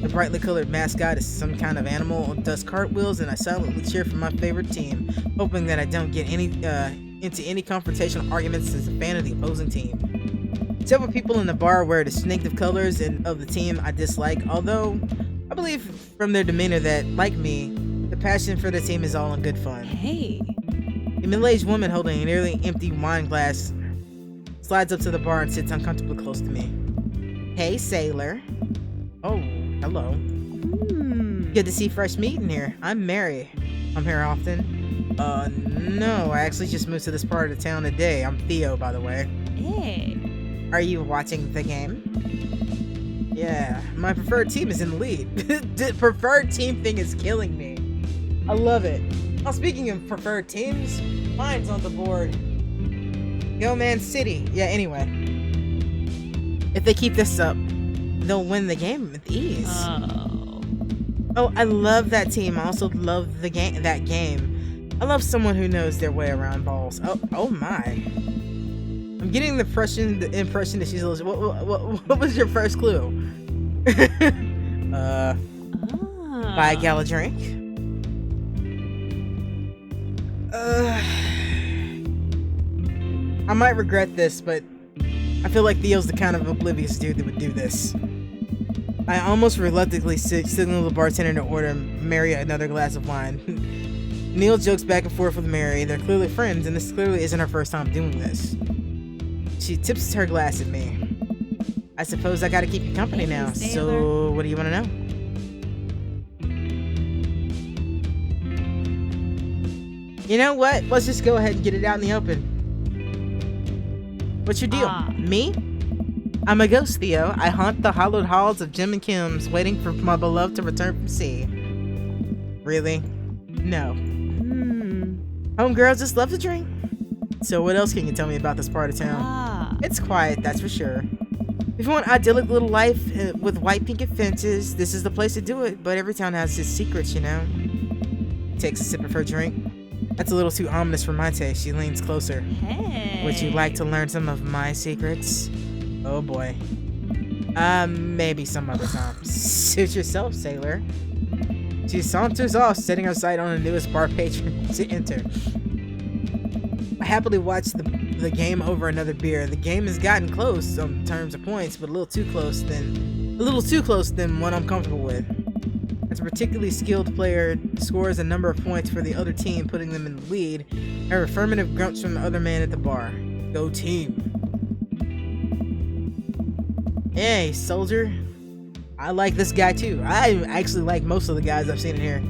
S1: The brightly colored mascot is some kind of animal, does cartwheels, and I silently cheer for my favorite team, hoping that I don't get into any confrontational arguments as a fan of the opposing team. Several people in the bar wear distinctive colors of the team I dislike, although I believe from their demeanor that, like me, the passion for the team is all in good fun.
S2: Hey!
S1: A middle-aged woman holding a nearly empty wine glass slides up to the bar and sits uncomfortably close to me. Hey, sailor. Oh, hello. Good to see fresh meat in here. I'm Mary. I'm here often. No, I actually just moved to this part of the town today. I'm Theo, by the way.
S2: Hey!
S1: Are you watching the game? Yeah, my preferred team is in the lead. The preferred team thing is killing me. I love it. Oh, speaking of preferred teams, mine's on the board. Go Man City. Yeah, anyway. If they keep this up, they'll win the game with ease. Oh, I love that team. I also love that game. I love someone who knows their way around balls. Oh my. I'm getting the impression that she's a little... What was your first clue? Buy a gal a drink? I might regret this, but I feel like Theo's the kind of oblivious dude that would do this. I almost reluctantly signal the bartender to order Mary another glass of wine. Neil jokes back and forth with Mary. They're clearly friends, and this clearly isn't her first time doing this. She tips her glass at me. I suppose I gotta keep you company now, so what do you want to know? You know what? Let's just go ahead and get it out in the open. What's your deal? Me? I'm a ghost, Theo. I haunt the hallowed halls of Jim and Kim's, waiting for my beloved to return from sea. Really? No. Homegirls just love to drink. So what else can you tell me about this part of town? It's quiet, that's for sure. If you want idyllic little life with white picket fences, this is the place to do it. But every town has its secrets, you know. Takes a sip of her drink. That's a little too ominous for my taste. She leans closer.
S2: Hey.
S1: Would you like to learn some of my secrets? Oh boy. Maybe some other time. Suit yourself, sailor. She saunters off, setting her sight on the newest bar patron to enter. I happily watch the game over another beer. The game has gotten close in terms of points, but a little too close than what I'm comfortable with. As a particularly skilled player scores a number of points for the other team, putting them in the lead, I hear affirmative grunts from the other man at the bar. Go team. Hey, soldier. I like this guy too. I actually like most of the guys I've seen in here.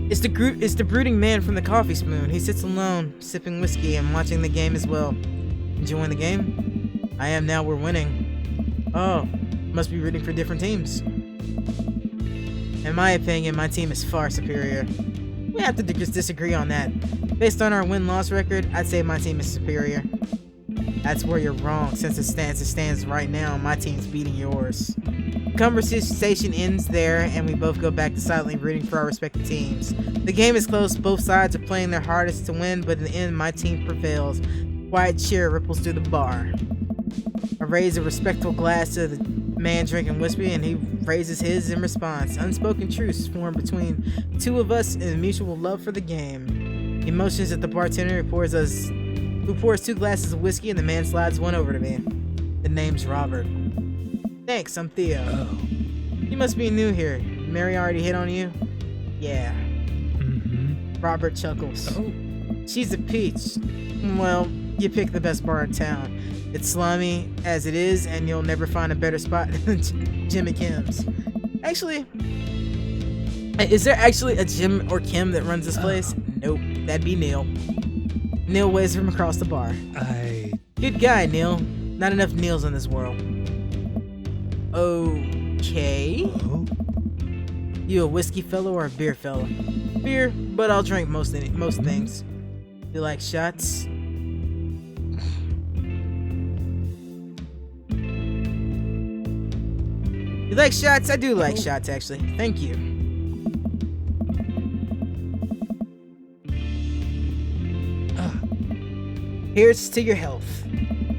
S1: It's the brooding man from the coffee spoon. He sits alone, sipping whiskey and watching the game as well. Enjoying the game? I am now, we're winning. Oh, must be rooting for different teams. In my opinion, my team is far superior. We have to disagree on that. Based on our win-loss record, I'd say my team is superior. That's where you're wrong, since it stands right now, my team's beating yours. Conversation ends there, and we both go back to silently rooting for our respective teams. The game is close, both sides are playing their hardest to win, but in the end, my team prevails. Quiet cheer ripples through the bar. I raise a respectful glass to the man drinking whiskey, and he raises his in response. Unspoken truce formed between the two of us and mutual love for the game. He motions at the bartender who pours 2 glasses of whiskey, and the man slides one over to me. The name's Robert. Thanks, I'm Theo.
S3: Oh.
S1: You must be new here. Mary already hit on you? Yeah. Robert chuckles.
S3: Oh.
S1: She's a peach. Well, you picked the best bar in town. It's slimy as it is, and you'll never find a better spot than Jim and Kim's. Actually, is there actually a Jim or Kim that runs this place? Nope, that'd be Neil. Neil waves from across the bar. Good guy, Neil. Not enough Neils in this world. Okay.
S3: Oh.
S1: You a whiskey fellow or a beer fellow? Beer, but I'll drink most things. You like shots? You like shots? I do like shots, actually. Thank you. Here's to your health.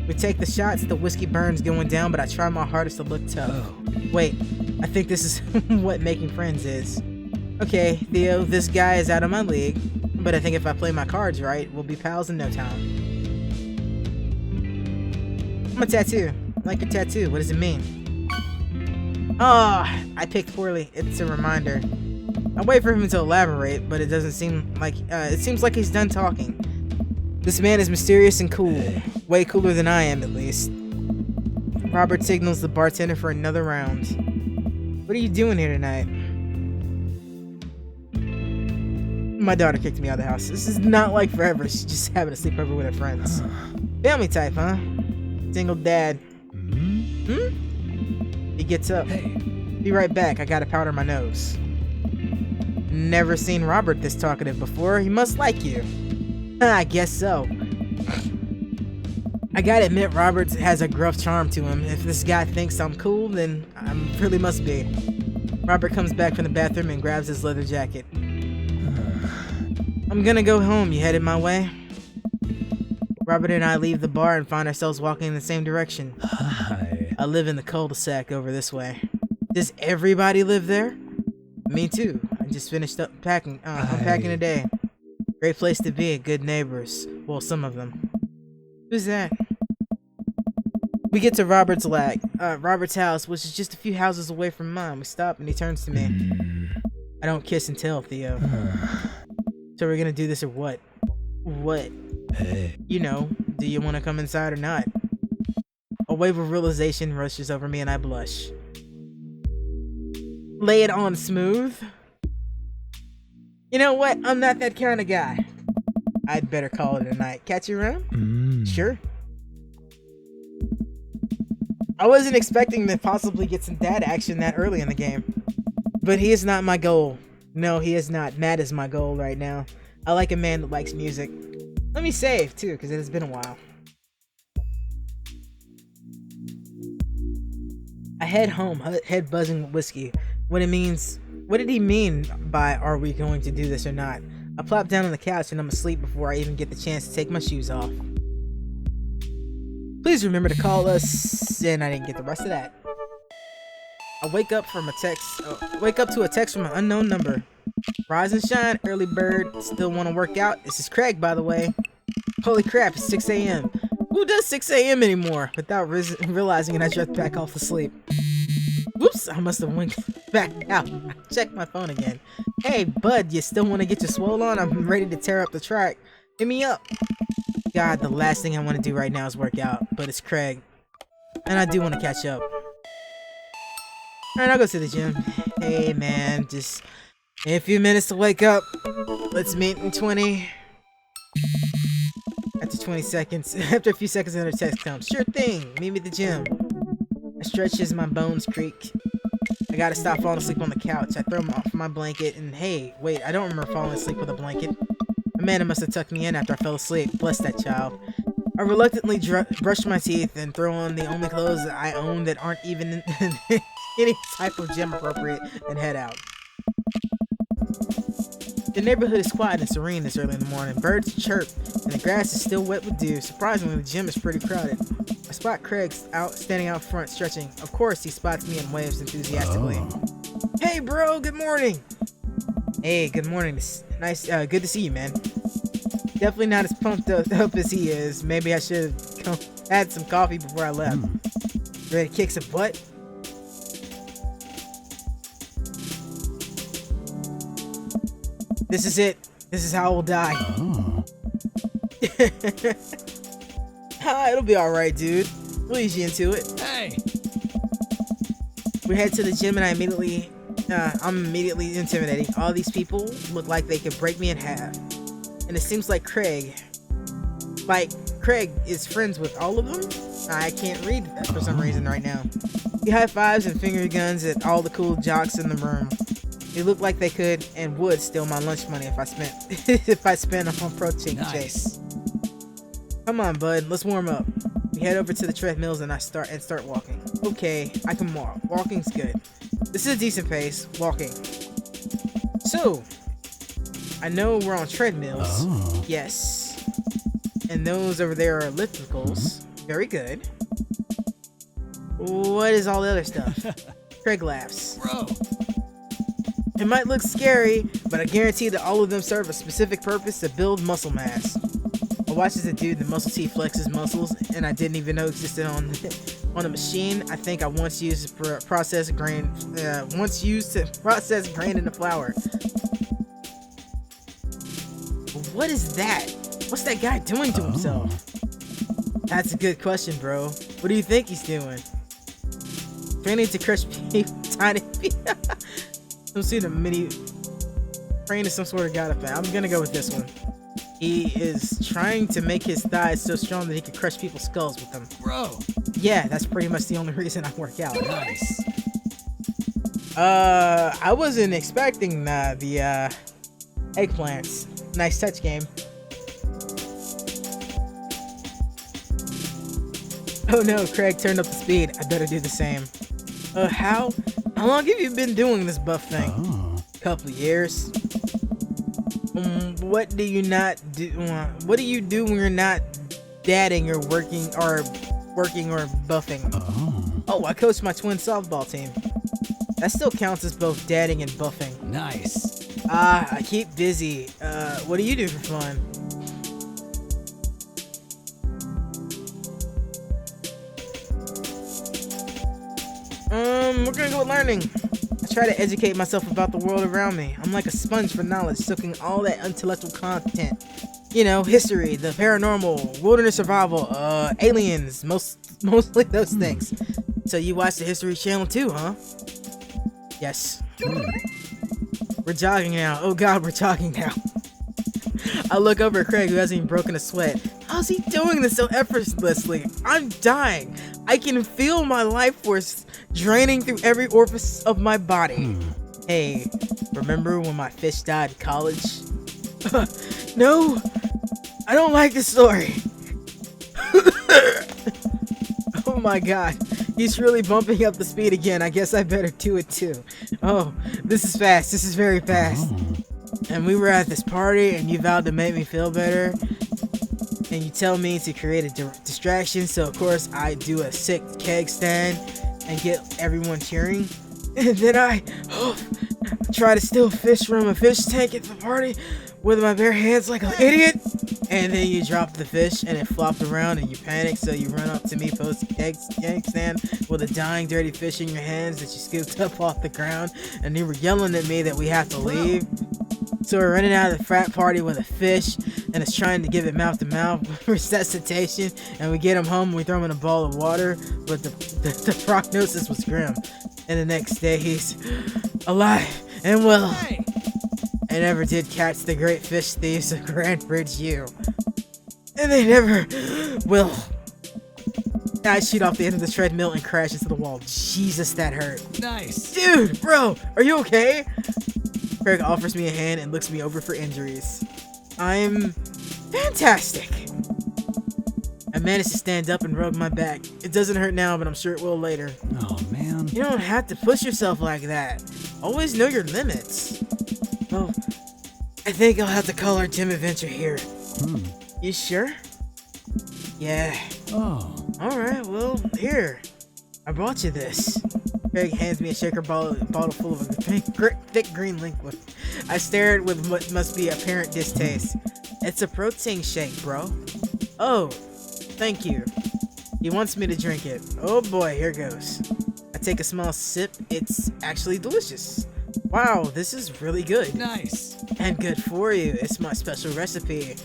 S1: We take the shots, the whiskey burns going down, but I try my hardest to look tough.
S3: Oh.
S1: Wait, I think this is what making friends is. Okay, Theo, this guy is out of my league, but I think if I play my cards right, we'll be pals in no time. I'm a tattoo. I like your tattoo. What does it mean? Oh, I picked poorly. It's a reminder. I wait for him to elaborate, but it doesn't seem like, it seems like he's done talking. This man is mysterious and cool. Way cooler than I am, at least. Robert signals the bartender for another round. What are you doing here tonight? My daughter kicked me out of the house. This is not like forever. She's just having a sleepover with her friends. Family type, huh? Single dad. He gets up.
S3: Hey.
S1: Be right back. I gotta powder my nose. Never seen Robert this talkative before. He must like you. I guess so. I gotta admit, Robert has a gruff charm to him. If this guy thinks I'm cool, then I really must be. Robert comes back from the bathroom and grabs his leather jacket. I'm gonna go home. You headed my way? Robert and I leave the bar and find ourselves walking in the same direction.
S3: Hi.
S1: I live in the cul-de-sac over this way. Does everybody live there? Me too. I just finished up unpacking today. Great place to be, good neighbors. Well, some of them. Who's that? We get to Robert's house, which is just a few houses away from mine. We stop and he turns to me. I don't kiss and tell, Theo. So we're gonna do this or what? What?
S3: Hey.
S1: You know, do you want to come inside or not? A wave of realization rushes over me and I blush. Lay it on smooth. You know what? I'm not that kind of guy. I'd better call it a night. Catch you around? Sure. I wasn't expecting to possibly get some dad action that early in the game. But he is not my goal. No, he is not. Matt is my goal right now. I like a man that likes music. Let me save, too, because it has been a while. I head home, head buzzing with whiskey. What did he mean by, are we going to do this or not? I plop down on the couch and I'm asleep before I even get the chance to take my shoes off. Please remember to call us, and I didn't get the rest of that. I wake up to a text from an unknown number. Rise and shine, early bird. Still want to work out? This is Craig, by the way. Holy crap, it's 6 a.m. Who does 6 a.m. anymore? Without realizing it, I drift back off to sleep. Whoops, I must have winked back out. I checked my phone again. Hey, bud, you still want to get your swole on? I'm ready to tear up the track. Hit me up. God, the last thing I want to do right now is work out, but it's Craig. And I do want to catch up. Alright, I'll go to the gym. Hey, man, just in a few minutes to wake up. Let's meet in 20. After 20 seconds, after a few seconds, another text comes. Sure thing, meet me at the gym. I stretch as my bones creak. I gotta stop falling asleep on the couch. I throw off my blanket and hey, wait, I don't remember falling asleep with a blanket. Amanda must have tucked me in after I fell asleep. Bless that child. I reluctantly brush my teeth and throw on the only clothes that I own that aren't even any type of gym appropriate and head out. The neighborhood is quiet and serene this early in the morning. Birds chirp, and the grass is still wet with dew. Surprisingly, the gym is pretty crowded. I spot Craig standing out front stretching. Of course, he spots me and waves enthusiastically. Hey, bro, good morning. Hey, good morning. Nice, good to see you, man. Definitely not as pumped up as he is. Maybe I should have had some coffee before I left. Ready to kick some butt? This is it. This is how I will die. It'll be alright, dude. We'll ease you into it.
S3: Hey!
S1: We head to the gym and I'm immediately intimidating. All these people look like they could break me in half. And it seems like Craig is friends with all of them? I can't read that for some reason right now. He high fives and finger guns at all the cool jocks in the room. They look like they could and would steal my lunch money if I spent on protein shakes. Come on, bud, let's warm up. We head over to the treadmills and I start walking. Okay, I can walk. Walking's good. This is a decent pace. Walking. So, I know we're on treadmills. Yes. And those over there are ellipticals. Very good. What is all the other stuff? Craig laughs.
S3: Bro!
S1: It might look scary, but I guarantee that all of them serve a specific purpose to build muscle mass. I watch as a dude in the muscle tee flexes muscles, and I didn't even know existed on a machine I think I once used to process grain in the flour. What is that? What's that guy doing to himself? That's a good question, bro. What do you think he's doing? Training to crush tiny people. Some sort of mini praying to some sort of god effect. I'm gonna go with this one. He is trying to make his thighs so strong that he can crush people's skulls with them.
S3: Bro!
S1: Yeah, that's pretty much the only reason I work out.
S3: Nice.
S1: I wasn't expecting the eggplants. Nice touch, game. Oh no, Craig turned up the speed. I better do the same. How long have you been doing this buff thing? Couple of years. What do you not do? What do you do when you're not dadding or working or buffing? Oh, I coach my twin softball team. That still counts as both dadding and buffing.
S3: Nice.
S1: I keep busy. What do you do for fun? We're gonna go with learning. I try to educate myself about the world around me. I'm like a sponge for knowledge, soaking all that intellectual content. You know, history, the paranormal, wilderness survival, aliens, mostly those things. So you watch the History Channel too, huh? Yes. We're jogging now. Oh god, we're jogging now. I look over at Craig, who hasn't even broken a sweat. How's he doing this so effortlessly? I'm dying. I can feel my life force draining through every orifice of my body. Hey, remember when my fish died in college? No, I don't like this story. Oh my god, he's really bumping up the speed again. I guess I better do it too. Oh, this is fast. This is very fast. And we were at this party and you vowed to make me feel better. And you tell me to create a distraction, so of course I do a sick keg stand and get everyone cheering. And then I try to steal fish from a fish tank at the party with my bare hands like an idiot. And then you drop the fish and it flopped around and you panic, so you run up to me post yank stand with a dying dirty fish in your hands that you scooped up off the ground, and you were yelling at me that we have to leave. So we're running out of the frat party with a fish and it's trying to give it mouth-to-mouth resuscitation, and we get him home and we throw him in a bowl of water, but the prognosis was grim. And the next day he's alive and well.
S3: Hey!
S1: I never did catch the great fish thieves of Grand Bridge U. And they never will. I shoot off the end of the treadmill and crash into the wall. Jesus, that hurt.
S3: Nice!
S1: Dude, bro, are you okay? Craig offers me a hand and looks me over for injuries. I'm fantastic. I managed to stand up and rub my back. It doesn't hurt now, but I'm sure it will later.
S3: Oh, man.
S1: You don't have to push yourself like that. Always know your limits. Well, I think I'll have to call our gym adventure here. You sure? Yeah.
S3: Oh.
S1: Alright, well, here. I brought you this. Craig hands me a shaker bottle full of a thick green liquid. I stare at it with what must be apparent distaste. It's a protein shake, bro. Oh, thank you. He wants me to drink it. Oh boy, here goes. I take a small sip. It's actually delicious. Wow, this is really good.
S3: Nice!
S1: And good for you. It's my special recipe.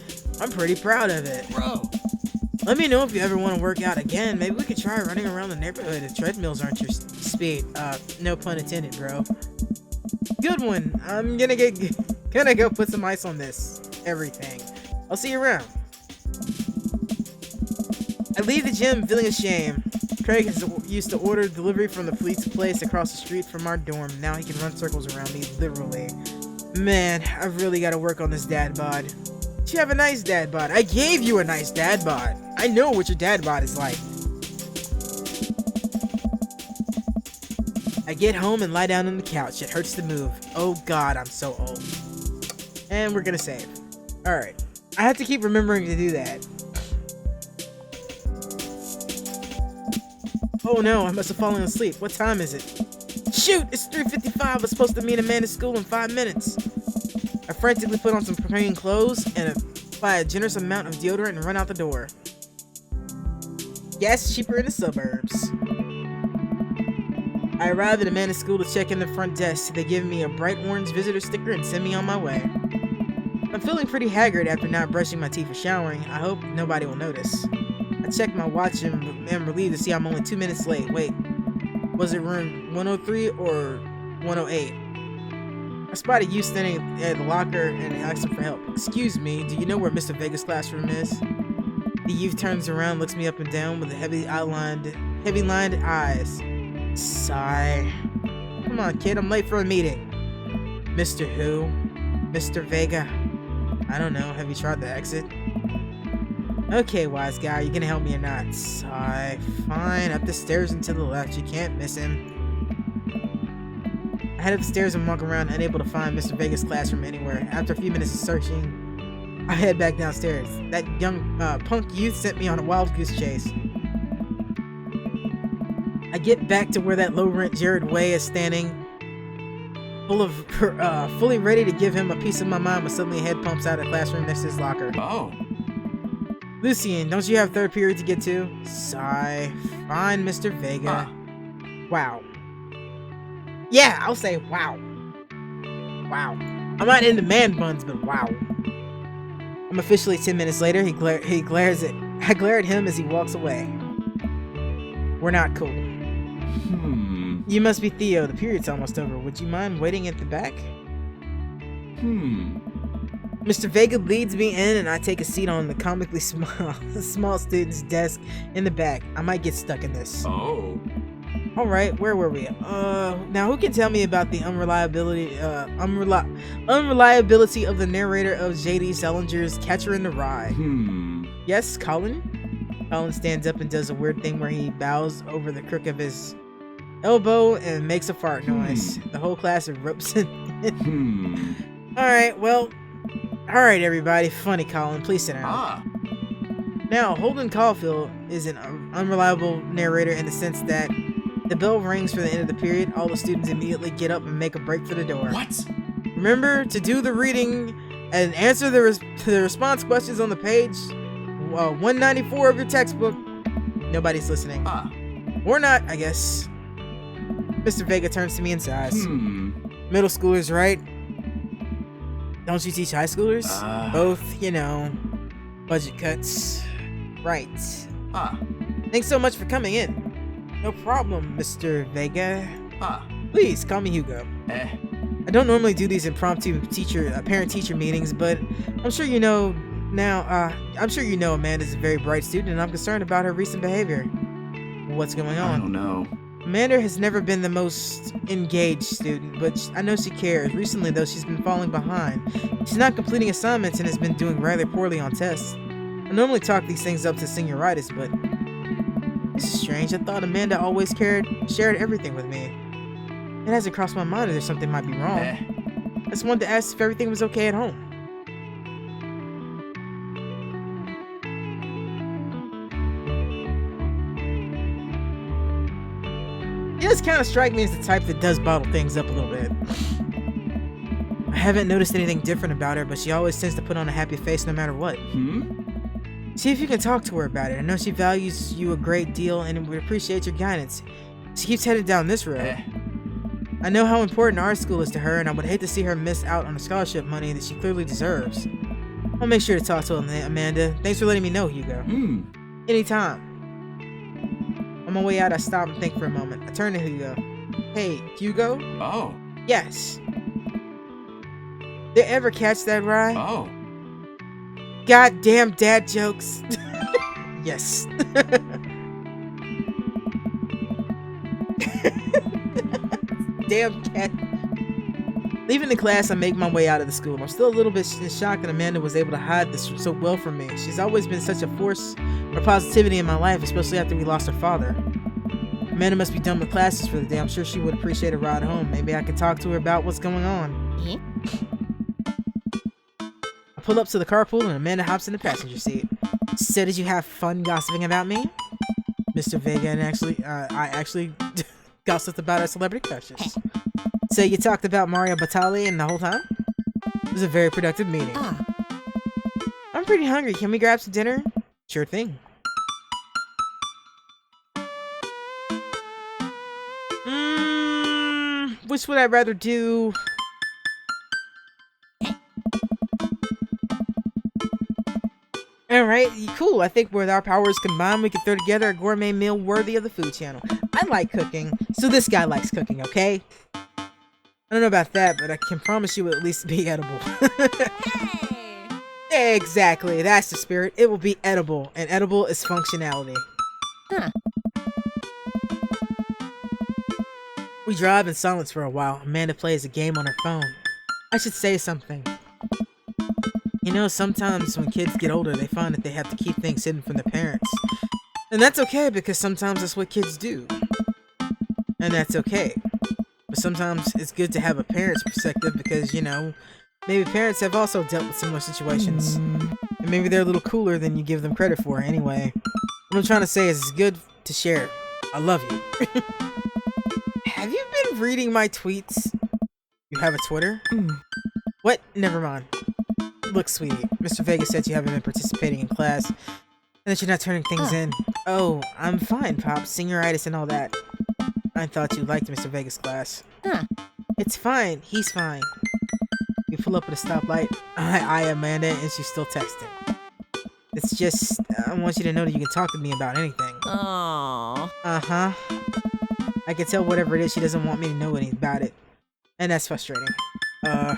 S1: I'm pretty proud of it.
S3: Bro!
S1: Let me know if you ever want to work out again. Maybe we could try running around the neighborhood if treadmills aren't your speed. No pun intended, bro. Good one. I'm gonna go put some ice on this. Everything. I'll see you around. I leave the gym feeling ashamed. Craig used to order delivery from the police place across the street from our dorm. Now he can run circles around me, literally. Man, I've really got to work on this dad bod. You have a nice dad bod. I gave you a nice dad bod. I know what your dad bod is like. I get home and lie down on the couch. It hurts to move. Oh god, I'm so old. And we're gonna save. Alright. I have to keep remembering to do that. Oh no, I must have fallen asleep. What time is it? Shoot! It's 3:55. I'm supposed to meet a man at school in 5 minutes. I frantically put on some clean clothes and apply a generous amount of deodorant and run out the door. Gas is cheaper in the suburbs. I arrive at a man at school to check in the front desk. They give me a bright orange visitor sticker and send me on my way. I'm feeling pretty haggard after not brushing my teeth or showering. I hope nobody will notice. I check my watch and am relieved to see I'm only 2 minutes late. Wait, was it room 103 or 108? I spotted you standing at the locker and asked him for help. Excuse me, do you know where Mr. Vega's classroom is? The youth turns around, looks me up and down with heavy-lined eyes. Sigh. Come on, kid, I'm late for a meeting. Mr. Who? Mr. Vega? I don't know, have you tried the exit? Okay, wise guy, you gonna help me or not? Sigh. Fine, up the stairs and to the left, you can't miss him. I head upstairs and walk around, unable to find Mr. Vega's classroom anywhere. After a few minutes of searching, I head back downstairs. That young punk youth sent me on a wild goose chase. I get back to where that low-rent Jared Way is standing, fully ready to give him a piece of my mind, but suddenly a head pumps out of the classroom next to his locker.
S3: Oh.
S1: Lucien, don't you have third period to get to? Sigh. Fine, Mr. Vega. Wow. Yeah, I'll say wow. Wow. I'm not into man buns, but wow. I'm officially 10 minutes later. I glare at him as he walks away. We're not cool. You must be Theo. The period's almost over. Would you mind waiting at the back? Mr. Vega leads me in and I take a seat on the comically small student's desk in the back. I might get stuck in this.
S3: Oh.
S1: Alright, where were we? Now who can tell me about the unreliability of the narrator of J.D. Salinger's Catcher in the Rye? Yes, Colin? Colin stands up and does a weird thing where he bows over the crook of his elbow and makes a fart noise. The whole class erupts in. Alright, well, alright everybody. Funny, Colin. Please sit down. Now, Holden Caulfield is an unreliable narrator in the sense that The bell rings for the end of the period. All the students immediately get up and make a break for the door.
S3: What?
S1: Remember to do the reading and answer to the response questions on the page 194 of your textbook. Nobody's listening. Or not, I guess. Mr. Vega turns to me and sighs. Middle schoolers, right? Don't you teach high schoolers? Both, you know, budget cuts. Right. Thanks so much for coming in. No problem, Mr. Vega. Please, call me Hugo. I don't normally do these impromptu parent-teacher meetings, but I'm sure you know now, I'm sure you know Amanda's a very bright student, and I'm concerned about her recent behavior. What's going on?
S3: I don't know.
S1: Amanda has never been the most engaged student, but I know she cares. Recently, though, she's been falling behind. She's not completing assignments and has been doing rather poorly on tests. I normally talk these things up to senioritis, but this is strange. I thought Amanda always shared everything with me. It hasn't crossed my mind that there's something might be wrong. I just wanted to ask if everything was okay at home. He does kind of strike me as the type that does bottle things up a little bit. I haven't noticed anything different about her, but she always tends to put on a happy face no matter what. See if you can talk to her about it. I know she values you a great deal and would appreciate your guidance. She keeps headed down this road. I know how important art school is to her, and I would hate to see her miss out on the scholarship money that she clearly deserves. I'll make sure to talk to Amanda. Thanks for letting me know, Hugo. Anytime. On my way out, I stop and think for a moment. I turn to Hugo. Hey, Hugo?
S3: Oh.
S1: Yes. Did you ever catch that ride?
S3: Oh.
S1: Goddamn dad jokes. Yes. Damn cat. Leaving the class, I make my way out of the school. I'm still a little bit in shock that Amanda was able to hide this so well from me. She's always been such a force for positivity in my life, especially after we lost her father. Amanda must be done with classes for the day. I'm sure she would appreciate a ride home. Maybe I could talk to her about what's going on. I pull up to the carpool and Amanda hops in the passenger seat. So did you have fun gossiping about me? Mr. Vega and I actually gossiped about our celebrity crushes. So you talked about Mario Batali and the whole time? It was a very productive meeting. I'm pretty hungry. Can we grab some dinner? Sure thing. Which would I rather do? Alright, cool. I think with our powers combined, we can throw together a gourmet meal worthy of the Food Channel. I like cooking, so this guy likes cooking, okay? I don't know about that, but I can promise you it will at least be edible.
S2: Hey!
S1: Exactly, that's the spirit. It will be edible, and edible is functionality. We drive in silence for a while. Amanda plays a game on her phone. I should say something. You know, sometimes when kids get older, they find that they have to keep things hidden from their parents. And that's okay, because sometimes that's what kids do. And that's okay. But sometimes it's good to have a parent's perspective because, you know, maybe parents have also dealt with similar situations. And maybe they're a little cooler than you give them credit for. Anyway, what I'm trying to say is it's good to share. I love you. Have you been reading my tweets? You have a Twitter? What? Never mind. Look, sweetie, Mr. Vega said you haven't been participating in class and that you're not turning things in. Oh, I'm fine, Pop. Senioritis and all that. I thought you liked Mr. Vega's class. It's fine. He's fine. We pull up at a stoplight. I Amanda, and she's still texting. It's just, I want you to know that you can talk to me about anything.
S2: Aww.
S1: Uh-huh. I can tell whatever it is, she doesn't want me to know anything about it. And that's frustrating. I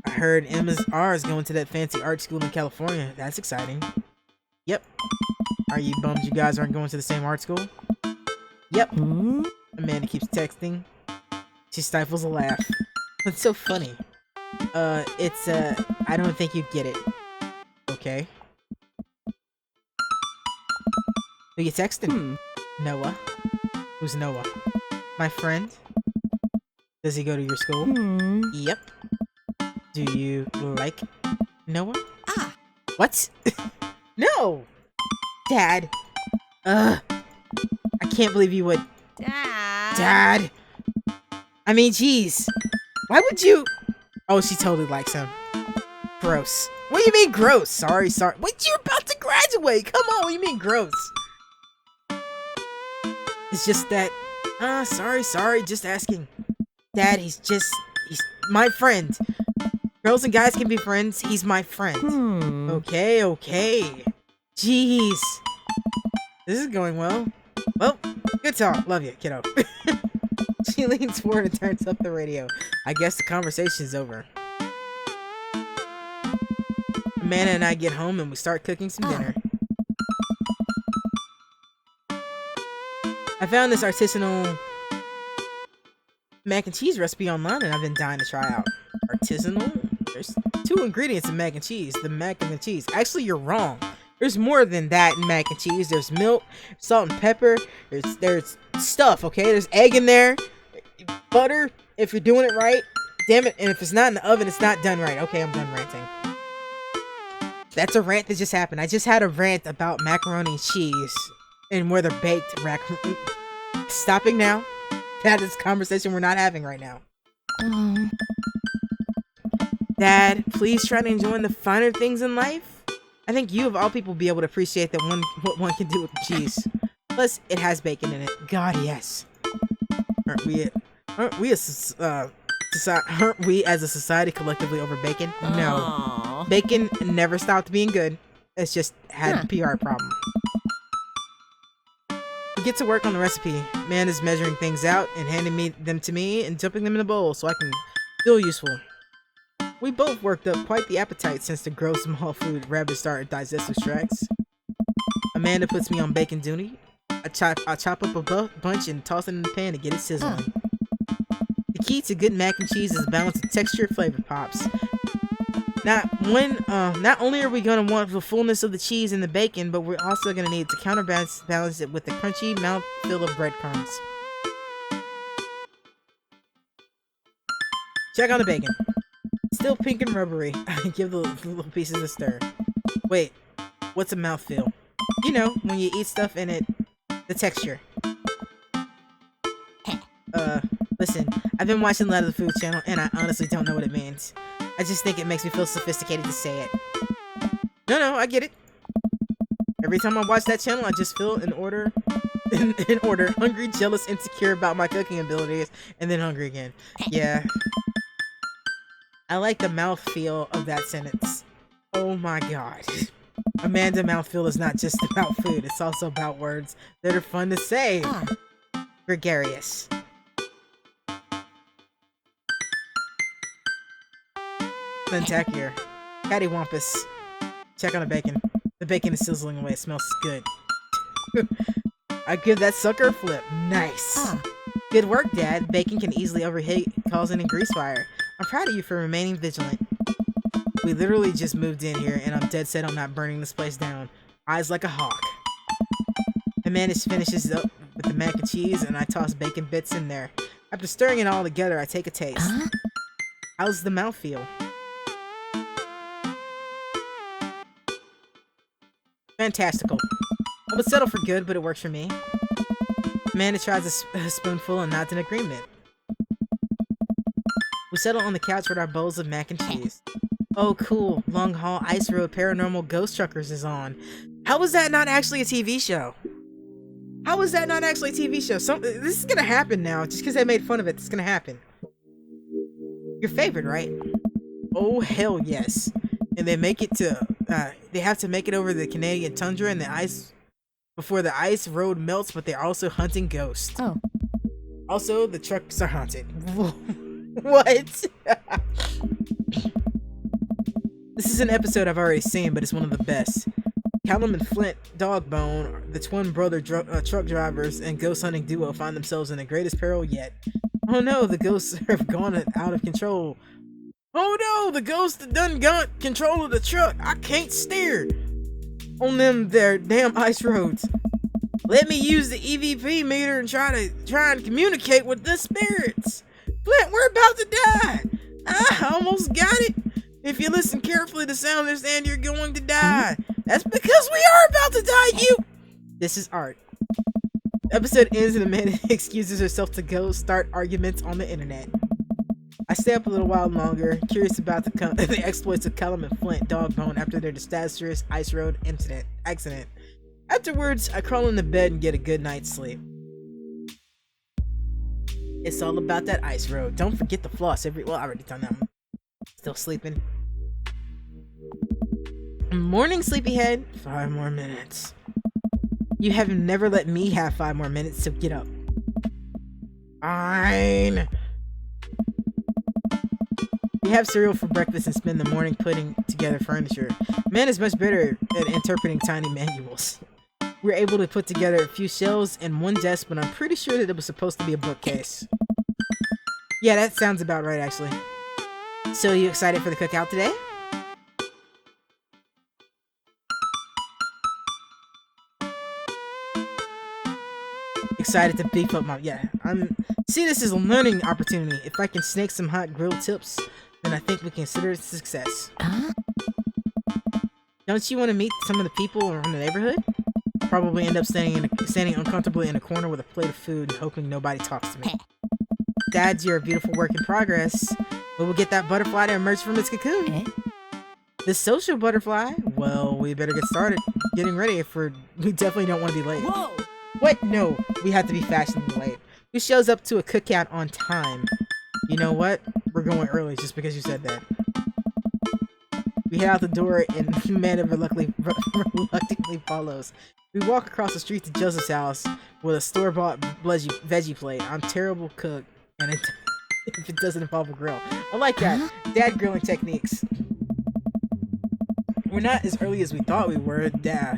S1: heard Emma's R is going to that fancy art school in California. That's exciting. Yep. Are you bummed you guys aren't going to the same art school? Yep. Amanda keeps texting. She stifles a laugh. It's so funny. I don't think you'd get it. Okay. Who you texting? Noah. Who's Noah? My friend? Does he go to your school? Yep. Do you like Noah? What? No! Dad. I can't believe you would.
S2: Dad.
S1: I mean, jeez. Why would you? Oh, she totally likes him. Gross. What do you mean gross? Sorry. Wait, you're about to graduate. Come on, what do you mean gross? It's just that, sorry, just asking. Dad, he's my friend. Girls and guys can be friends. He's my friend. Okay. Jeez. This is going well. Well, good talk. Love you, kiddo. She leans forward and turns up the radio. I guess the conversation's over. Amanda and I get home and we start cooking some dinner. I found this artisanal mac and cheese recipe online and I've been dying to try out. Artisanal? There's 2 ingredients in mac and cheese. The mac and the cheese. Actually, you're wrong. There's more than that in mac and cheese. There's milk, salt and pepper. There's stuff, okay? There's egg in there. Butter, if you're doing it right. Damn it. And if it's not in the oven, it's not done right. Okay, I'm done ranting. That's a rant that just happened. I just had a rant about macaroni and cheese and where they're baked. Stopping now. That is a conversation we're not having right now. Dad, please try to enjoy the finer things in life. I think you of all people be able to appreciate what one can do with cheese. Plus, it has bacon in it. God, yes. Aren't we as a society collectively over bacon? No.
S2: Aww.
S1: Bacon never stopped being good. It's just had a PR problem. We get to work on the recipe. Man is measuring things out and handing them to me and dumping them in a bowl so I can feel useful. We both worked up quite the appetite since the gross small food rapid started digestive tracts. Amanda puts me on bacon duty. I chop up a bunch and toss it in the pan to get it sizzling. The key to good mac and cheese is balance of texture, flavor pops. Not only are we gonna want the fullness of the cheese and the bacon, but we're also gonna need to counterbalance it with the crunchy mouthfeel of breadcrumbs. Check on the bacon. Still pink and rubbery. Give the little pieces a stir. Wait, what's a mouthfeel? You know, when you eat stuff in it, the texture. Listen, I've been watching a lot of the Food Channel, and I honestly don't know what it means. I just think it makes me feel sophisticated to say it. No, I get it. Every time I watch that channel, I just feel in order, hungry, jealous, insecure about my cooking abilities, and then hungry again. Yeah. I like the mouthfeel of that sentence. Oh my god. Amanda mouthfeel is not just about food, it's also about words that are fun to say. Gregarious. Spectacular. Cattywampus. Check on the bacon. The bacon is sizzling away. It smells good. I give that sucker a flip. Nice. Good work, Dad. Bacon can easily overheat, causing a grease fire. I'm proud of you for remaining vigilant. We literally just moved in here, and I'm dead set on not burning this place down. Eyes like a hawk. Amanda finishes up with the mac and cheese, and I toss bacon bits in there. After stirring it all together, I take a taste. How's the mouthfeel? Fantastical. I would settle for good, but it works for me. Amanda tries a spoonful and nods in agreement. We settle on the couch with our bowls of mac and cheese. Oh, cool. Long Haul Ice Road Paranormal Ghost Truckers is on. How is that not actually a TV show? How is that not actually a TV show? This is gonna happen now. Just because they made fun of it, it's gonna happen. Your favorite, right? Oh, hell yes. And they make it to, they have to make it over the Canadian tundra and the ice before the ice road melts, but they're also hunting ghosts.
S2: Oh.
S1: Also, the trucks are haunted. What? This is an episode I've already seen, but it's one of the best. Callum and Flint Dogbone, the twin brother truck drivers and ghost hunting duo, find themselves in the greatest peril yet. Oh no, the ghosts have gone out of control. Oh no, the ghost done got control of the truck. I can't steer on them there damn ice roads. Let me use the EVP meter and try and communicate with the spirits. Flint, we're about to die. I almost got it. If you listen carefully to sound, understand you're going to die. That's because we are about to die, you. This is art. Episode ends and Amanda excuses herself to go start arguments on the internet. I stay up a little while longer, curious about the exploits of Callum and Flint Dogbone after their disastrous ice road accident. Afterwards, I crawl into bed and get a good night's sleep. It's all about that ice road. Don't forget the floss well, I already done that one. Still sleeping. Morning, sleepyhead. 5 more minutes. You have never let me have 5 more minutes, so get up. Fine. We have cereal for breakfast and spend the morning putting together furniture. Man is much better at interpreting tiny manuals. We were able to put together a few shelves and one desk, but I'm pretty sure that it was supposed to be a bookcase. Yeah, that sounds about right, actually. So, you excited for the cookout today? Excited to beef up my... Yeah, see this as a learning opportunity. If I can snake some hot grilled tips, then I think we consider it a success. Don't you want to meet some of the people around the neighborhood? Probably end up standing uncomfortably in a corner with a plate of food and hoping nobody talks to me. Dads, you're a beautiful work in progress. But we'll get that butterfly to emerge from its cocoon. The social butterfly? Well, we better get started getting ready we definitely don't want to be late.
S2: Whoa!
S1: What? No, we have to be fashionably late. Who shows up to a cookout on time? You know what? We're going early just because you said that. We head out the door and Amanda reluctantly follows. We walk across the street to Joseph's house with a store-bought veggie plate. I'm a terrible cook, and if it doesn't involve a grill. I like that. Dad grilling techniques. We're not as early as we thought we were.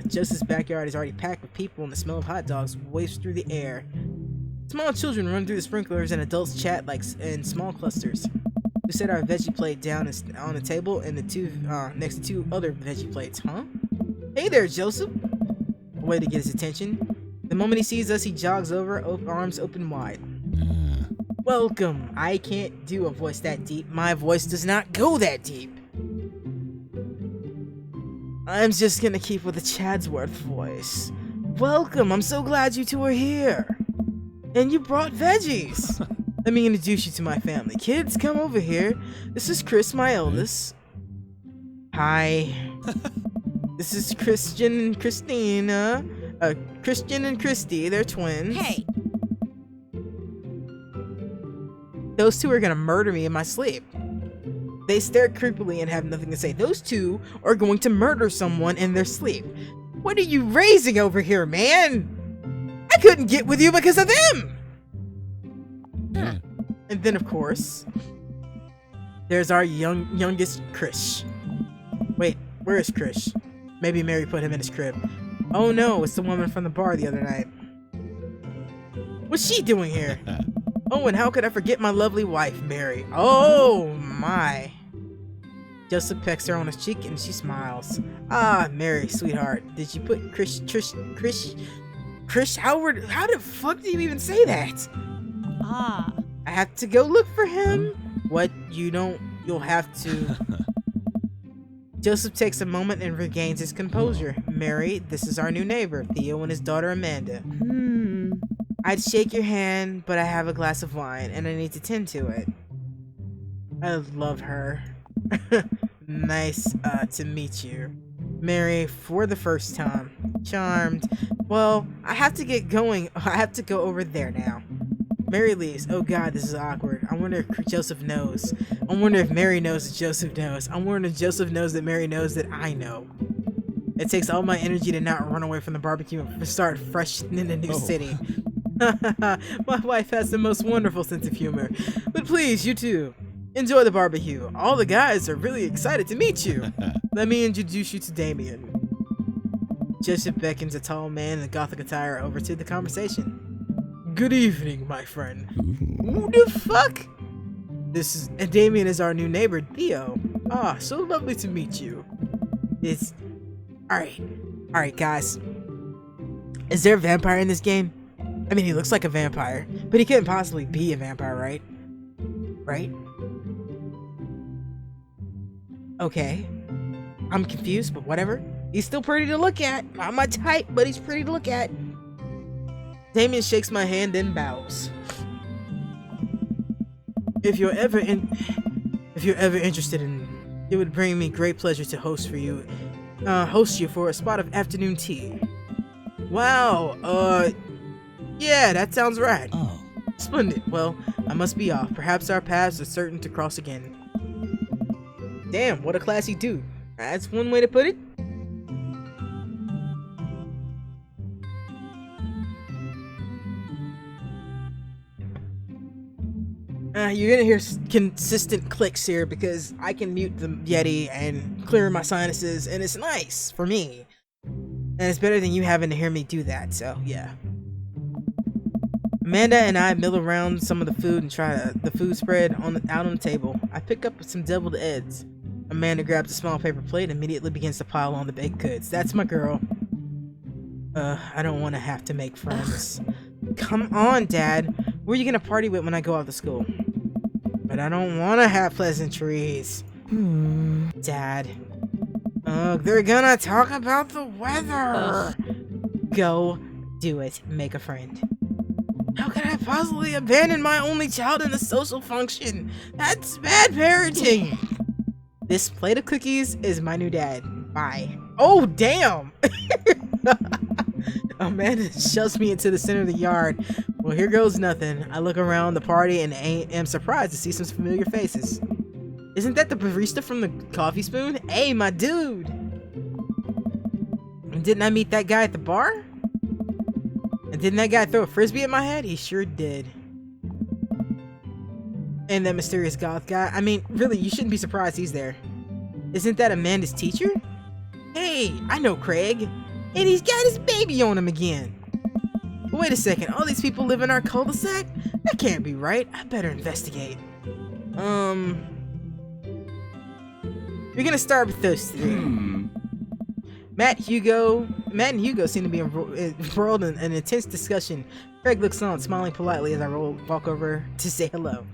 S1: Joseph's backyard is already packed with people and the smell of hot dogs wafts through the air. Small children run through the sprinklers and adults chat in small clusters. We set our veggie plate down on the table and next to 2 other veggie plates. Huh? Hey there, Joseph! A way to get his attention. The moment he sees us, he jogs over, arms open wide. Welcome. I can't do a voice that deep. My voice does not go that deep. I'm just gonna keep with a Chadsworth voice. Welcome, I'm so glad you two are here. And you brought veggies. Let me introduce you to my family. Kids, come over here. This is Chris, my eldest. Hi. This is Christian and Christina. Christian and Christy, they're twins.
S2: Hey!
S1: Those 2 are gonna murder me in my sleep. They stare creepily and have nothing to say. Those 2 are going to murder someone in their sleep. What are you raising over here, man? I couldn't get with you because of them! And then, of course, there's our youngest Krish. Wait, where is Krish? Maybe Mary put him in his crib. Oh no, it's the woman from the bar the other night. What's she doing here? Oh, and how could I forget my lovely wife, Mary? Oh my. Joseph pecks her on his cheek and she smiles. Ah, Mary, sweetheart, did you put Krish Howard? How the fuck do you even say that?
S2: Ah.
S1: I have to go look for him. What? You'll have to. Joseph takes a moment and regains his composure. Mary, this is our new neighbor, Theo and his daughter Amanda. I'd shake your hand, but I have a glass of wine and I need to tend to it. I love her. Nice to meet you. Mary, for the first time. Charmed. Well, I have to get going. I have to go over there now. Mary leaves. Oh god, this is awkward. I wonder if Joseph knows. I wonder if Mary knows that Joseph knows. I wonder if Joseph knows that Mary knows that I know. It takes all my energy to not run away from the barbecue and start fresh in a new city. My wife has the most wonderful sense of humor. But please, you too, enjoy the barbecue. All the guys are really excited to meet you. Let me introduce you to Damien. Joseph beckons a tall man in gothic attire over to the conversation. Good evening, my friend. Who the fuck? Damien is our new neighbor, Theo. Ah, so lovely to meet you. Alright, guys. Is there a vampire in this game? I mean, he looks like a vampire, but he couldn't possibly be a vampire, right? Right? Okay. I'm confused, but whatever. He's still pretty to look at. Not my type, but he's pretty to look at. Damien shakes my hand, then bows. If you're ever interested in, it would bring me great pleasure to host you for a spot of afternoon tea. Wow, yeah, that sounds right.
S4: Oh.
S1: Splendid. Well, I must be off. Perhaps our paths are certain to cross again. Damn, what a classy dude. That's one way to put it. You're gonna hear consistent clicks here because I can mute the Yeti and clear my sinuses, and it's nice for me. And it's better than you having to hear me do that, so yeah. Amanda and I mill around some of the food and try the food spread out on the table. I pick up some deviled eggs. Amanda grabs a small paper plate and immediately begins to pile on the baked goods. That's my girl. I don't want to have to make friends. Come on, Dad. Who are you gonna party with when I go out to school? But I don't want to have pleasantries. Dad. They're gonna talk about the weather. Go do it. Make a friend. How could I possibly abandon my only child in a social function? That's bad parenting. This plate of cookies is my new dad. Bye. Oh, damn. Amanda shoves me into the center of the yard. Well, here goes nothing. I look around the party and am surprised to see some familiar faces. Isn't that the barista from the Coffee Spoon? Hey, my dude. Didn't I meet that guy at the bar? And didn't that guy throw a frisbee at my head? He sure did. And that mysterious goth guy. I mean, really, you shouldn't be surprised he's there. Isn't that Amanda's teacher? Hey, I know Craig. And he's got his baby on him again. But wait a second, all these people live in our cul-de-sac? That can't be right. I better investigate. We're gonna start with those three. Matt and Hugo seem to be embroiled in an intense discussion. Craig looks on, smiling politely as I walk over to say hello.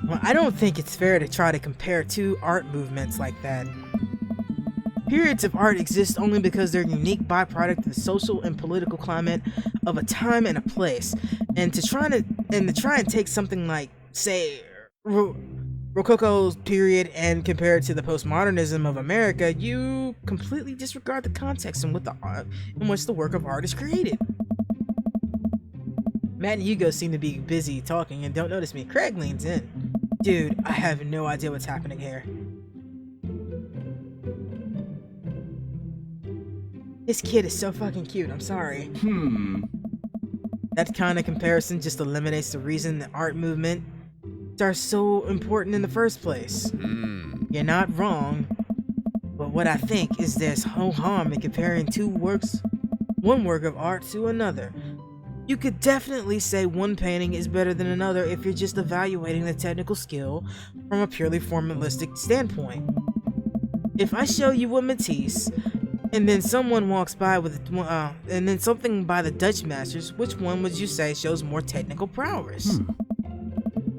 S1: Well, I don't think it's fair to try to compare two art movements like that. Periods of art exist only because they're a unique byproduct of the social and political climate of a time and a place. And to try and take something like, say, Rococo's period and compare it to the postmodernism of America, you completely disregard the context in which the work of art is created. Matt and Hugo seem to be busy talking and don't notice me. Craig leans in. Dude, I have no idea what's happening here. This kid is so fucking cute, I'm sorry. That kind of comparison just eliminates the reason the art movement are so important in the first place. You're not wrong, but what I think is there's no harm in comparing one work of art to another. You could definitely say one painting is better than another if you're just evaluating the technical skill from a purely formalistic standpoint. If I show you a Matisse, and then someone walks by with and then something by the Dutch masters, which one would you say shows more technical prowess?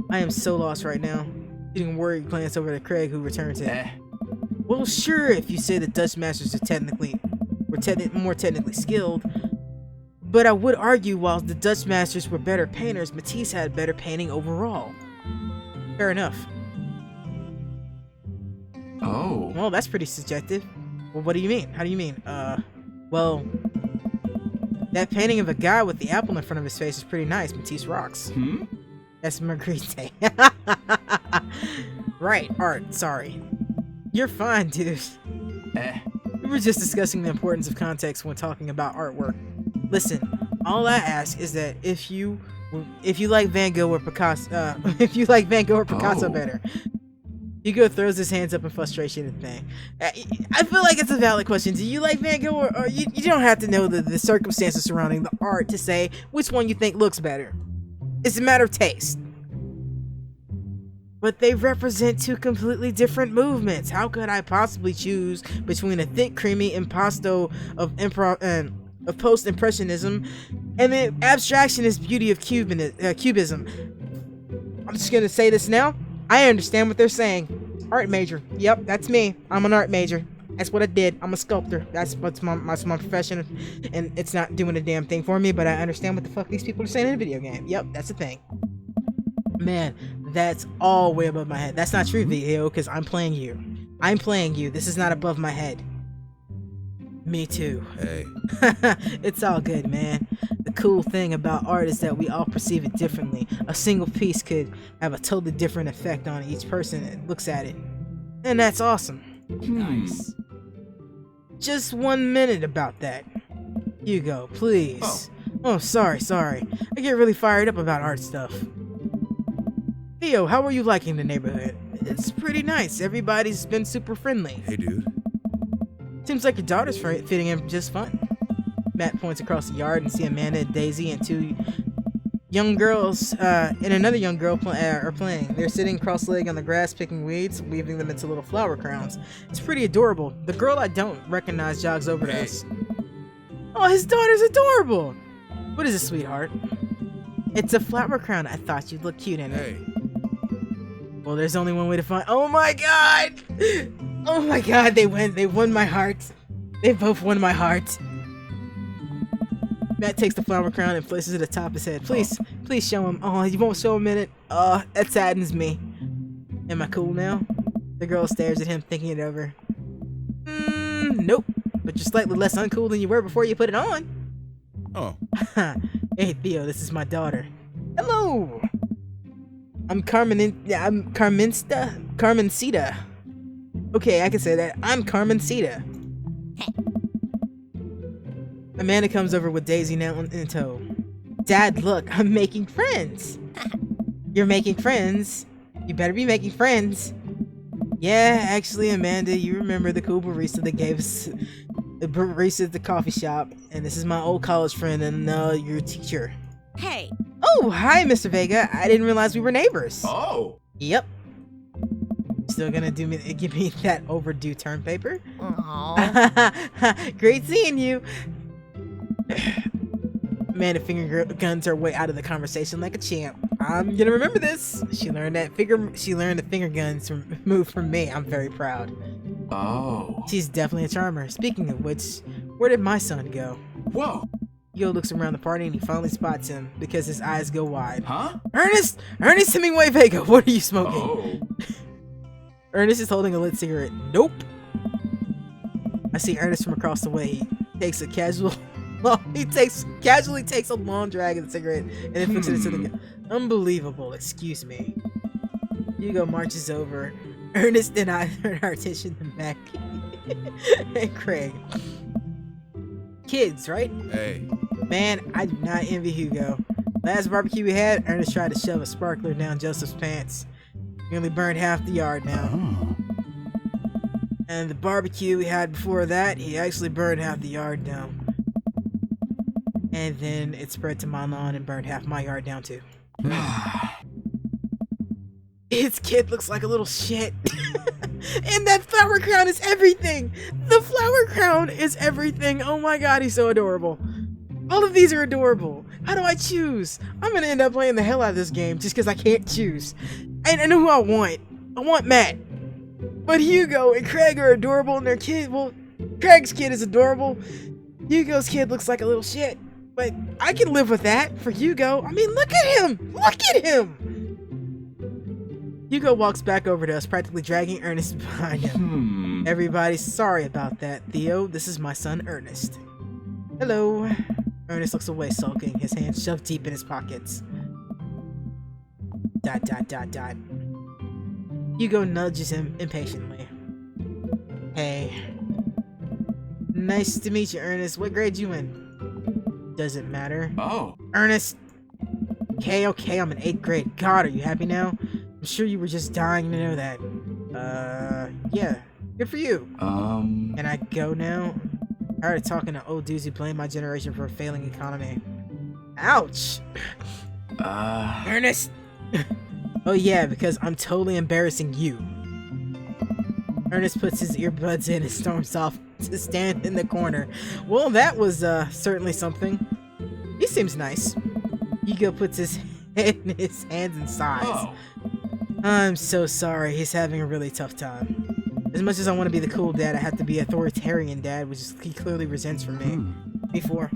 S1: I am so lost right now. Getting worried, glance over to Craig, who returned to Well, sure, if you say the Dutch masters were more technically skilled, but I would argue while the Dutch masters were better painters, Matisse had better painting overall. Fair enough.
S3: Oh.
S1: Well, that's pretty subjective. Well, what do you mean? How do you mean? Well, that painting of a guy with the apple in front of his face is pretty nice. Matisse rocks. That's Magritte. Right, art, sorry. You're fine, dude. We were just discussing the importance of context when talking about artwork. Listen, all I ask is that if you like Van Gogh or Picasso, better. Hugo throws his hands up in frustration and thing. I feel like it's a valid question. Do you like Van Gogh or you don't have to know the circumstances surrounding the art to say which one you think looks better. It's a matter of taste. But they represent two completely different movements. How could I possibly choose between a thick, creamy impasto of post-impressionism and the abstractionist beauty of cubism? I'm just gonna say this now. I understand what they're saying. Art major. Yep, that's me. I'm an art major. That's what I did. I'm a sculptor. That's my profession, and it's not doing a damn thing for me, but I understand what the fuck these people are saying in a video game. Yep, that's the thing. Man, that's all way above my head. That's not true, Theo, because I'm playing you. I'm playing you. This is not above my head. Me too.
S3: Hey.
S1: It's all good, man. The cool thing about art is that we all perceive it differently. A single piece could have a totally different effect on each person that looks at it. And that's awesome.
S3: Nice.
S1: Just 1 minute about that. Hugo, please. Oh, sorry. I get really fired up about art stuff. Theo, how are you liking the neighborhood? It's pretty nice. Everybody's been super friendly.
S3: Hey, dude.
S1: Seems like your daughter's fitting in just fine. Matt points across the yard and see Amanda and Daisy and two young girls and another young girl are playing. They're sitting cross-legged on the grass picking weeds, weaving them into little flower crowns. It's pretty adorable. The girl I don't recognize jogs over to us. Oh, his daughter's adorable! What is it, sweetheart? It's a flower crown. I thought you'd look cute in it.
S3: Hey.
S1: Well, there's only one way to find. Oh my god! Oh my god, they won my heart. They both won my heart. Matt takes the flower crown and places it atop his head. Please show him. Oh, you won't show him in it. That saddens me. Am I cool now? The girl stares at him, thinking it over. Nope. But you're slightly less uncool than you were before you put it on.
S3: Oh.
S1: Hey, Theo, this is my daughter. Hello. I'm Carmencita. Okay, I can say that. I'm Carmencita. Amanda comes over with Daisy now in tow. Dad, look, I'm making friends. You're making friends? You better be making friends. Yeah, actually, Amanda, you remember the cool barista that gave us the barista at the coffee shop, and this is my old college friend and your teacher.
S2: Hey.
S1: Oh, hi, Mr. Vega. I didn't realize we were neighbors.
S3: Oh.
S1: Yep. Still gonna give me that overdue term paper?
S2: Aww.
S1: Great seeing you. Amanda finger guns her way out of the conversation like a champ. I'm gonna remember this. She learned the finger guns move from me. I'm very proud.
S3: Oh.
S1: She's definitely a charmer. Speaking of which, where did my son go?
S3: Whoa.
S1: Yo looks around the party and he finally spots him because his eyes go wide.
S3: Huh?
S1: Ernest Hemingway Vega, what are you smoking?
S3: Oh.
S1: Ernest is holding a lit cigarette. Nope. I see Ernest from across the way. He takes a casually takes a long drag of the cigarette and then fixes it to the gun. Unbelievable, excuse me. Hugo marches over. Ernest and I turn our attention to Mac and Craig. Kids, right?
S3: Hey.
S1: Man, I do not envy Hugo. Last barbecue we had, Ernest tried to shove a sparkler down Joseph's pants. Nearly burned half the yard now.
S3: Oh.
S1: And the barbecue we had before that, he actually burned half the yard down. And then it spread to my lawn and burned half my yard down too. His kid looks like a little shit. And that flower crown is everything. The flower crown is everything. Oh my god, he's so adorable. All of these are adorable. How do I choose? I'm gonna end up playing the hell out of this game just because I can't choose. I know who I want. I want Matt. But Hugo and Craig are adorable and their kid, well, Craig's kid is adorable. Hugo's kid looks like a little shit. But I can live with that for Hugo. I mean, look at him! Look at him! Hugo walks back over to us, practically dragging Ernest behind him. Everybody's sorry about that, Theo. This is my son, Ernest. Hello. Ernest looks away, sulking, his hands shoved deep in his pockets. ... Hugo nudges him impatiently. Hey. Nice to meet you, Ernest. What grade you in? Does it matter?
S3: Oh.
S1: Ernest! Okay, I'm in 8th grade. God, are you happy now? I'm sure you were just dying to know that. Yeah. Good for you. Can I go now? I heard talking to old dudes who blame my generation for a failing economy. Ouch! Ernest! Oh yeah, because I'm totally embarrassing you. Ernest puts his earbuds in and storms off to stand in the corner. Well, that was certainly something. He seems nice. Hugo puts his head in his hands and sighs.
S3: Oh.
S1: I'm so sorry. He's having a really tough time. As much as I want to be the cool dad, I have to be authoritarian dad, which is, he clearly resents from me before.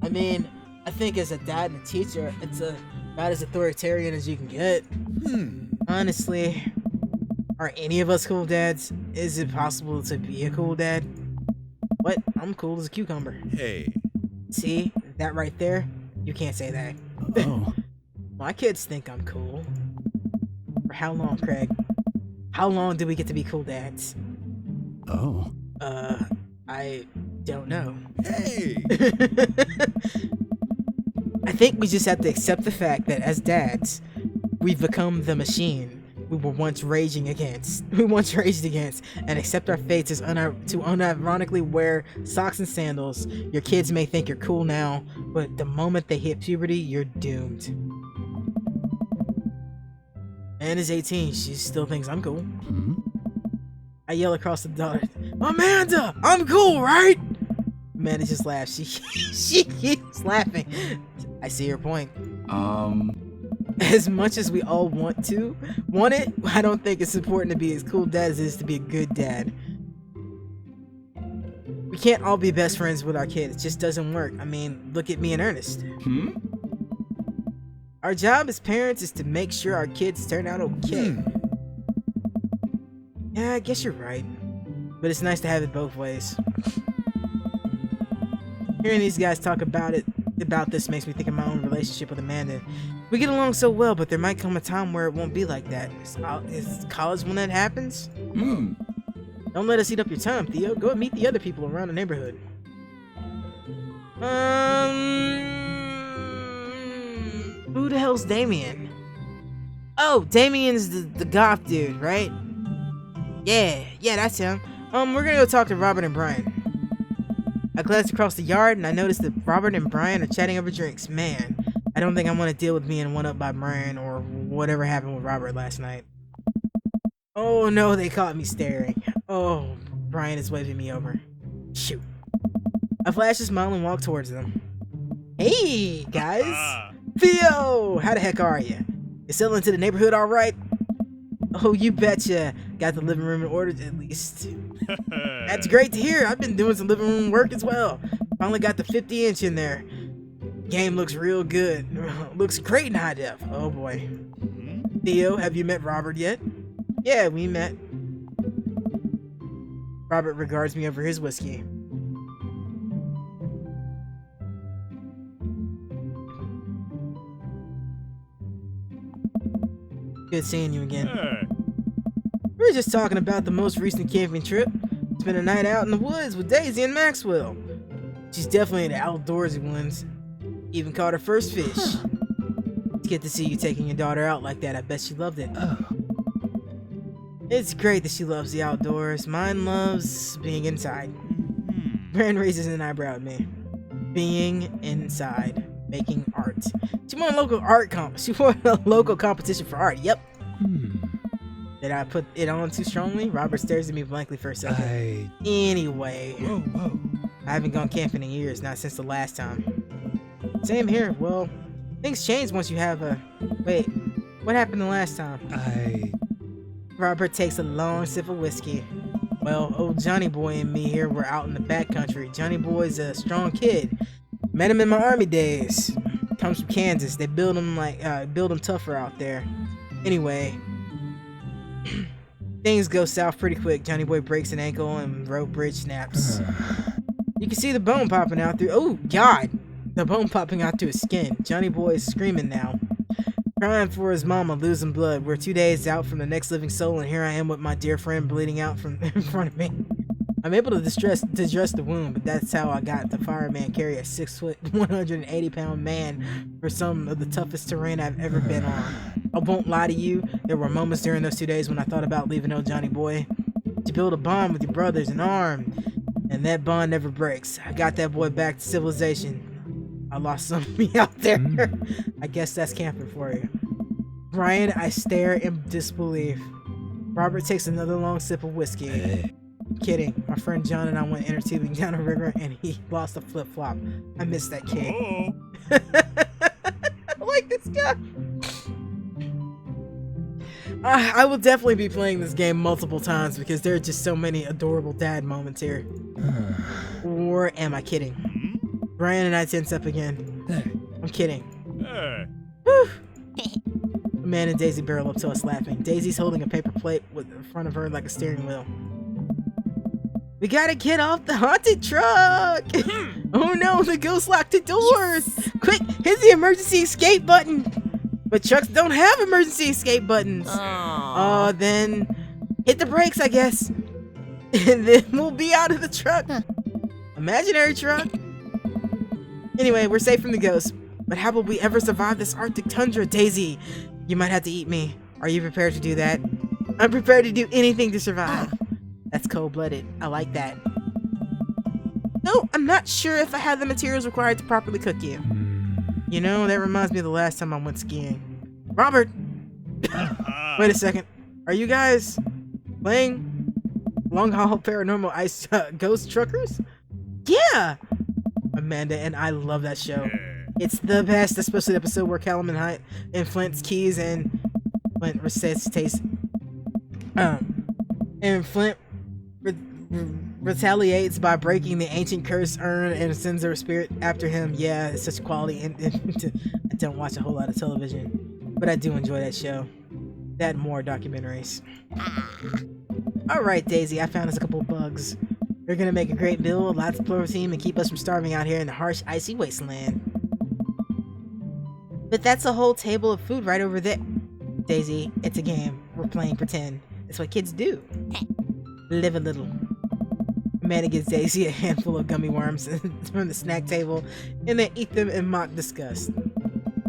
S1: I mean, I think as a dad and a teacher, it's about as authoritarian as you can get. Honestly, are any of us cool dads? Is it possible to be a cool dad? What? I'm cool as a cucumber.
S3: Hey.
S1: See? That right there? You can't say that.
S4: Oh.
S1: My kids think I'm cool. For how long, Craig? How long do we get to be cool dads?
S4: Oh.
S1: I don't know.
S3: Hey.
S1: I think we just have to accept the fact that as dads, we've become the machine we were once raging against. We once raged against, and accept our fates as to unironically wear socks and sandals. Your kids may think you're cool now, but the moment they hit puberty, you're doomed. Anne is 18. She still thinks I'm cool. I yell across the daughter, Amanda, I'm cool, right? Amanda just laughs. She keeps laughing. I see your point. As much as we all want it, I don't think it's important to be as cool dad as it is to be a good dad. We can't all be best friends with our kids. It just doesn't work. I mean, look at me and Ernest. Our job as parents is to make sure our kids turn out okay. Yeah, I guess you're right. But it's nice to have it both ways. Hearing these guys talk about this makes me think of my own relationship with Amanda. We get along so well, but there might come a time where it won't be like that. Is college when that happens? Don't let us eat up your time, Theo. Go and meet the other people around the neighborhood. Who the hell's Damien? Oh, Damien's the goth dude, right? Yeah, that's him. We're gonna go talk to Robert and Brian. I glanced across the yard and I noticed that Robert and Brian are chatting over drinks. Man, I don't think I want to deal with being one up by Brian or whatever happened with Robert last night. Oh no, they caught me staring. Oh, Brian is waving me over. Shoot. I flashed a smile and walked towards them. Hey, guys. Theo, how the heck are you? You settling into the neighborhood all right? Oh, you betcha. Got the living room in order at least. That's great to hear. I've been doing some living room work as well. Finally got the 50-inch in there. Game looks real good. Looks great in high def. Oh boy. Theo, have you met Robert yet? Yeah, we met. Robert regards me over his whiskey. Good seeing you again. We were just talking about the most recent camping trip. Spent a night out in the woods with Daisy and Maxwell. She's definitely the outdoorsy ones. Even caught her first fish. It's good to see you taking your daughter out like that. I bet she loved it. It's great that she loves the outdoors. Mine loves being inside. Brand raises an eyebrow at me. Being inside. Making art. She won a local competition for art. Yep. Did I put it on too strongly? Robert stares at me blankly for a second. Anyway.
S4: Whoa.
S1: I haven't gone camping in years, not since the last time. Same here. Well, things change once you have a... Wait, what happened the last time? Robert takes a long sip of whiskey. Well, old Johnny Boy and me here were out in the backcountry. Johnny Boy's a strong kid. Met him in my army days. Comes from Kansas. They build him tougher out there. Anyway, things go south pretty quick. Johnny Boy breaks an ankle and rope bridge snaps. You can see the bone popping out through. Oh God, the bone popping out through his skin. Johnny Boy is screaming now, crying for his mama, losing blood. We're 2 days out from the next living soul, and here I am with my dear friend bleeding out from in front of me. I'm able to dress the wound, but that's how I got the fireman carry a 6 foot, 180 pound man for some of the toughest terrain I've ever been on. I won't lie to you, there were moments during those 2 days when I thought about leaving old Johnny Boy. To build a bond with your brothers and armed, and that bond never breaks. I got that boy back to civilization. I lost some of me out there. I guess that's camping for you. Brian, I stare in disbelief. Robert takes another long sip of whiskey. Kidding. My friend John and I went inner tubing down a river and he lost a flip-flop. I miss that kid. I like this guy. I will definitely be playing this game multiple times because there are just so many adorable dad moments here. Or am I kidding? Brian and I tense up again. I'm kidding. Whew. Man and Daisy barrel up to us laughing. Daisy's holding a paper plate in front of her like a steering wheel. We gotta get off the haunted truck! Oh no, the ghost locked the doors! Quick, hit the emergency escape button! But trucks don't have emergency escape buttons. Oh, then hit the brakes, I guess. And then we'll be out of the truck. Imaginary truck. Anyway, we're safe from the ghost. But how will we ever survive this Arctic tundra, Daisy? You might have to eat me. Are you prepared to do that? I'm prepared to do anything to survive. That's cold-blooded. I like that. No, I'm not sure if I have the materials required to properly cook you. You know, that reminds me of the last time I went skiing. Robert! Wait a second. Are you guys playing Long Haul Paranormal Ice Ghost Truckers? Yeah! Amanda and I love that show. It's the best, especially the episode where Callum and Flint's keys and Flint resuscitates. And Flint retaliates by breaking the ancient curse urn and sends her spirit after him. Yeah, it's such quality. And I don't watch a whole lot of television, but I do enjoy that show. That and more documentaries. Alright, Daisy, I found us a couple of bugs. They're gonna make a great meal, lots of protein, and keep us from starving out here in the harsh, icy wasteland. But that's a whole table of food right over there. Daisy, it's a game. We're playing pretend. It's what kids do. Live a little. Amanda gives Daisy a handful of gummy worms from the snack table, and they eat them in mock disgust.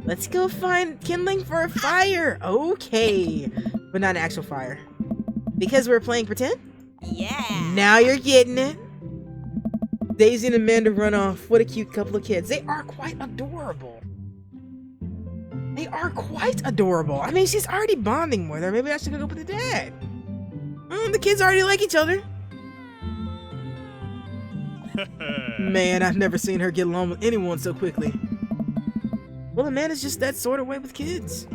S1: Let's go find kindling for a fire! Okay! But not an actual fire. Because we're playing pretend?
S2: Yeah.
S1: Now you're getting it. Daisy and Amanda run off. What a cute couple of kids. They are quite adorable. They are quite adorable. I mean, she's already bonding with her. Maybe I should go with the dad. The kids already like each other. Man, I've never seen her get along with anyone so quickly. Well, Amanda's just that sort of way with kids.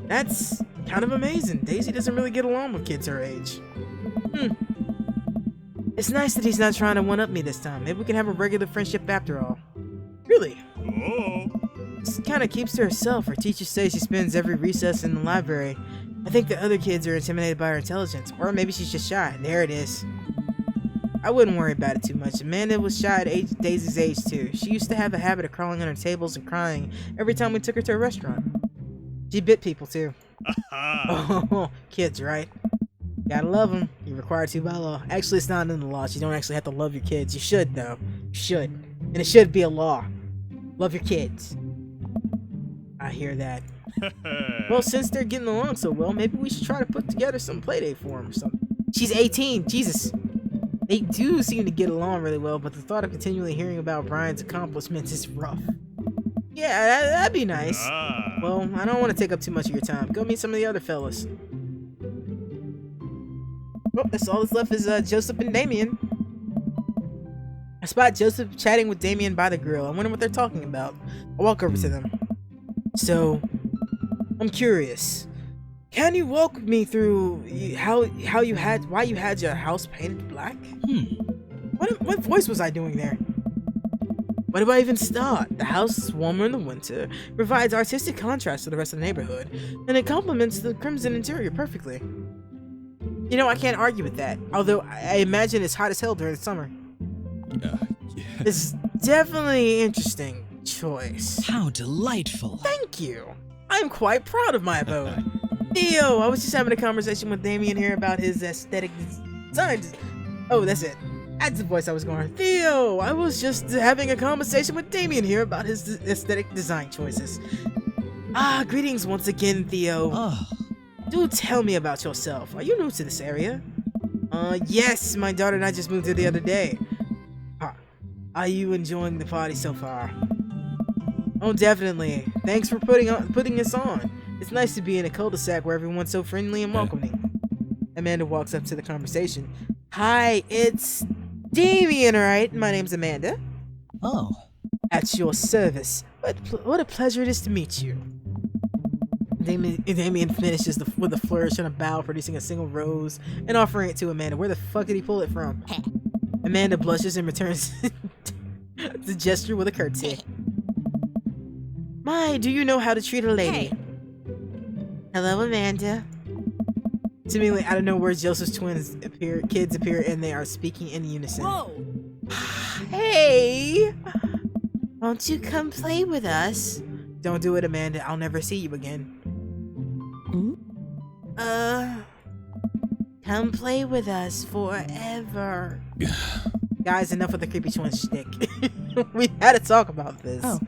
S1: That's kind of amazing. Daisy doesn't really get along with kids her age. It's nice that he's not trying to one-up me this time. Maybe we can have a regular friendship after all. Really? She kind of keeps to herself. Her teacher says she spends every recess in the library. I think the other kids are intimidated by her intelligence. Or maybe she's just shy. There it is. I wouldn't worry about it too much. Amanda was shy at Daisy's age too. She used to have a habit of crawling under tables and crying every time we took her to a restaurant. She bit people too. Oh, kids, right? Gotta love them. You're required to by law. Actually, it's not in the law. You don't actually have to love your kids. You should, though. You should. And it should be a law. Love your kids. I hear that. Well, since they're getting along so well, maybe we should try to put together some playdate for them or something. She's 18. Jesus. They do seem to get along really well, but the thought of continually hearing about Brian's accomplishments is rough. Yeah, that'd be nice. Well, I don't want to take up too much of your time. Go meet some of the other fellas. Well, that's all that's left is Joseph and Damien. I spot Joseph chatting with Damien by the grill. I wonder what they're talking about. I walk over to them. So, I'm curious. Can you walk me through why you had your house painted black? What voice was I doing there? Where do I even start? The house is warmer in the winter, provides artistic contrast to the rest of the neighborhood, and it complements the crimson interior perfectly. You know, I can't argue with that, although I imagine it's hot as hell during the summer.
S4: Yeah.
S1: It's definitely an interesting choice.
S5: How delightful.
S1: Thank you. I'm quite proud of my abode. Theo, I was just having a conversation with Damien here about his aesthetic design. Oh, that's it. That's the voice I was going. Theo, I was just having a conversation with Damien here about his aesthetic design choices. Greetings once again, Theo.
S5: Oh.
S1: Do tell me about yourself. Are you new to this area? Yes, my daughter and I just moved here the other day. Are you enjoying the party so far? Oh, definitely. Thanks for putting us on. It's nice to be in a cul-de-sac where everyone's so friendly and welcoming. Amanda walks up to the conversation. Hi, it's Damien, right? My name's Amanda.
S5: Oh.
S1: At your service. What a pleasure it is to meet you. Damien finishes with a flourish and a bow, producing a single rose and offering it to Amanda. Where the fuck did he pull it from? Amanda blushes and returns the gesture with a curtsy. My, do you know how to treat a lady?
S2: Hey.
S1: Hello, Amanda. Seemingly out of nowhere, Joseph's kids appear, and they are speaking in unison.
S2: Whoa.
S1: Hey! Won't you come play with us? Don't do it, Amanda. I'll never see you again. Come play with us forever. Guys, enough with the creepy twin shtick. We had to talk about this.
S2: Oh.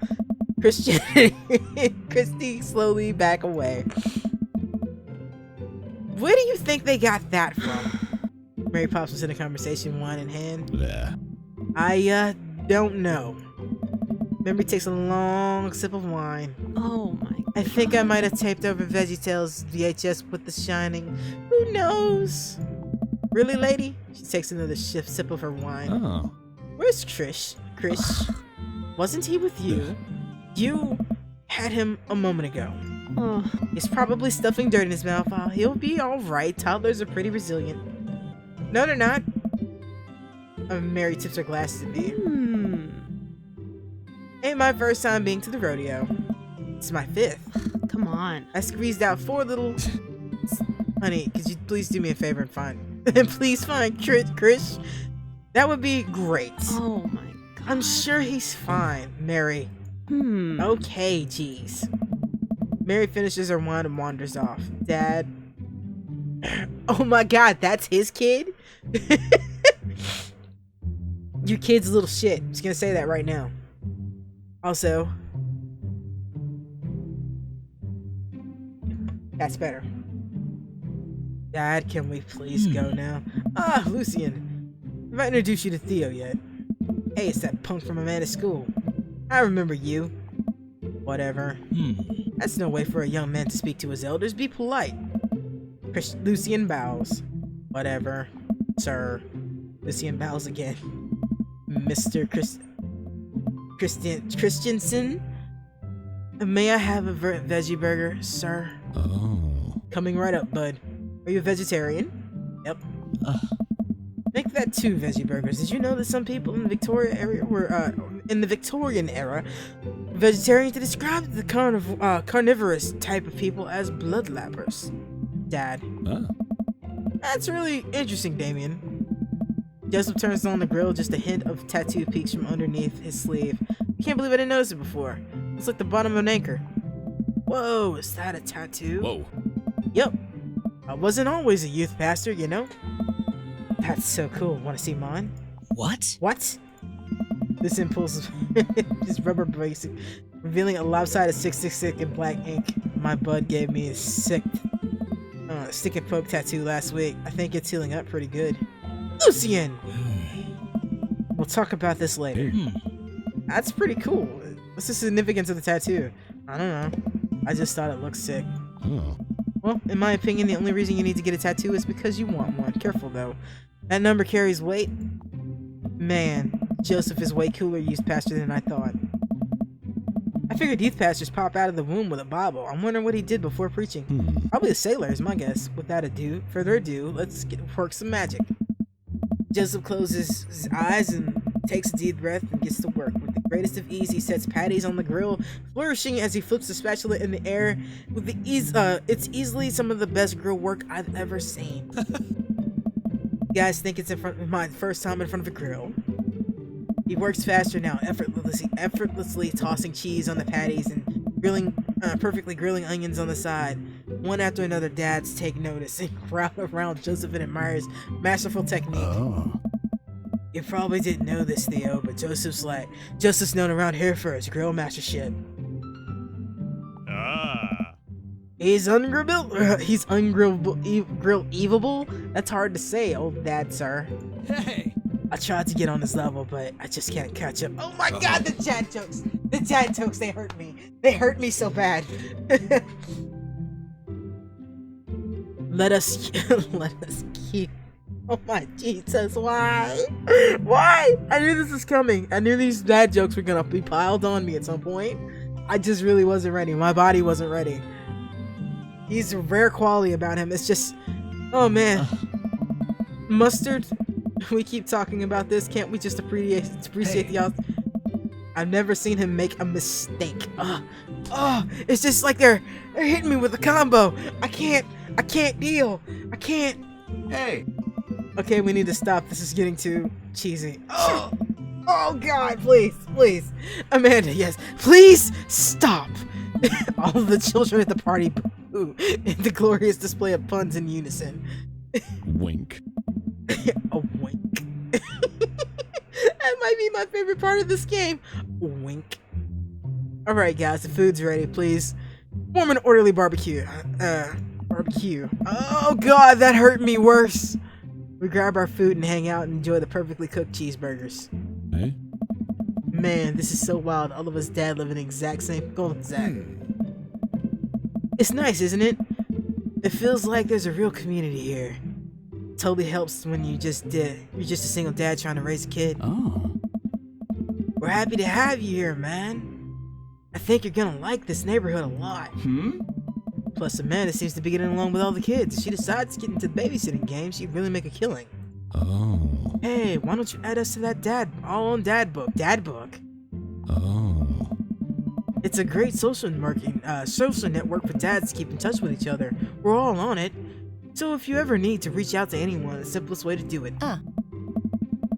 S1: Christy slowly back away. Where do you think they got that from? Mary pops into the conversation, wine in hand.
S4: Yeah.
S1: I don't know. Memory takes a long sip of wine.
S2: Oh my.
S1: I think I might have taped over VeggieTales VHS with The Shining. Who knows? Really, lady? She takes another sip of her wine.
S4: Oh.
S1: Where's Trish? Krish? Wasn't he with you? You had him a moment ago.
S2: Oh.
S1: He's probably stuffing dirt in his mouth. Oh, he'll be alright. Toddlers are pretty resilient. No, they're not. Mary tips her glasses at me. Ain't my first time being to the rodeo. It's my 5th.
S2: Come on.
S1: I squeezed out 4 little... Honey, could you please do me a favor and find... and please find Krish? That would be great.
S2: Oh my god.
S1: I'm sure he's fine, Mary. Okay, jeez. Mary finishes her wine and wanders off. Dad... Oh my god, that's his kid? Your kid's a little shit. I'm just gonna say that right now. Also... That's better. Dad, can we please go now? Ah, Lucian. Have I introduced you to Theo yet? Hey, it's that punk from Amanda's school. I remember you. Whatever. That's no way for a young man to speak to his elders. Be polite. Lucian bows. Whatever. Sir. Lucian bows again. Mr. Christensen? May I have a veggie burger, sir?
S4: Oh.
S1: Coming right up, bud. Are you a vegetarian? Yep. Make that 2 veggie burgers. Did you know that some people in the Victorian era, vegetarian to describe the carnivorous type of people as bloodlappers? Dad. That's really interesting, Damien. Joseph turns on the grill, just a hint of tattoo peeks from underneath his sleeve. I can't believe I didn't notice it before. Looks like the bottom of an anchor. Whoa, is that a tattoo?
S3: Whoa.
S1: Yep. I wasn't always a youth pastor, you know? That's so cool. Want to see mine?
S5: What?
S1: What? This impulse is rubber basic, revealing a lopsided 666 in black ink. My bud gave me a stick and poke tattoo last week. I think it's healing up pretty good. Lucian! We'll talk about this later. That's pretty cool. What's the significance of the tattoo? I don't know. I just thought it looked sick.
S4: Oh.
S1: Well, in my opinion, the only reason you need to get a tattoo is because you want one. Careful, though. That number carries weight. Man, Joseph is way cooler youth pastor than I thought. I figured youth pastors pop out of the womb with a Bible. I'm wondering what he did before preaching. Probably a sailor is my guess. Without further ado, let's work some magic. Joseph closes his eyes and takes a deep breath and gets to work. With the greatest of ease, he sets patties on the grill, flourishing as he flips the spatula in the air. With the ease, it's easily some of the best grill work I've ever seen. You guys think it's my first time in front of a grill. He works faster now, effortlessly tossing cheese on the patties and perfectly grilling onions on the side. One after another, dads take notice and crowd around Joseph and admires masterful technique.
S4: Oh.
S1: You probably didn't know this, Theo, but Joseph's known around here for his grill mastership. He's grill-evable? That's hard to say, old dad, sir.
S3: Hey.
S1: I tried to get on his level, but I just can't catch up. Oh my god, the dad jokes! The dad jokes, they hurt me. They hurt me so bad. Let us keep... Oh my Jesus, why? Why? I knew this was coming. I knew these dad jokes were gonna be piled on me at some point. I just really wasn't ready. My body wasn't ready. He's a rare quality about him. It's just, oh man. Mustard, we keep talking about this. Can't we just appreciate the author? I've never seen him make a mistake. It's just like they're hitting me with a combo. I can't deal. I can't.
S3: Hey.
S1: Okay, we need to stop. This is getting too cheesy. Oh God, please. Amanda, yes. Please stop. All of the children at the party boo in the glorious display of puns in unison.
S4: Wink.
S1: A wink. That might be my favorite part of this game. Wink. Alright guys, the food's ready, please. Warm and orderly barbecue. Barbecue. Oh God, that hurt me worse. We grab our food and hang out and enjoy the perfectly cooked cheeseburgers.
S4: Hey?
S1: Man, this is so wild. All of us dad live in the exact same cul-de-sac. It's nice, isn't it? It feels like there's a real community here. Totally helps when you're just a single dad trying to raise a kid.
S4: Oh.
S1: We're happy to have you here, man. I think you're gonna like this neighborhood a lot. Plus, Amanda seems to be getting along with all the kids. If she decides to get into the babysitting game, she'd really make a killing.
S4: Oh.
S1: Hey, why don't you add us to that all-on dad book?
S4: Oh.
S1: It's a great social network for dads to keep in touch with each other. We're all on it. So if you ever need to reach out to anyone, the simplest way to do it.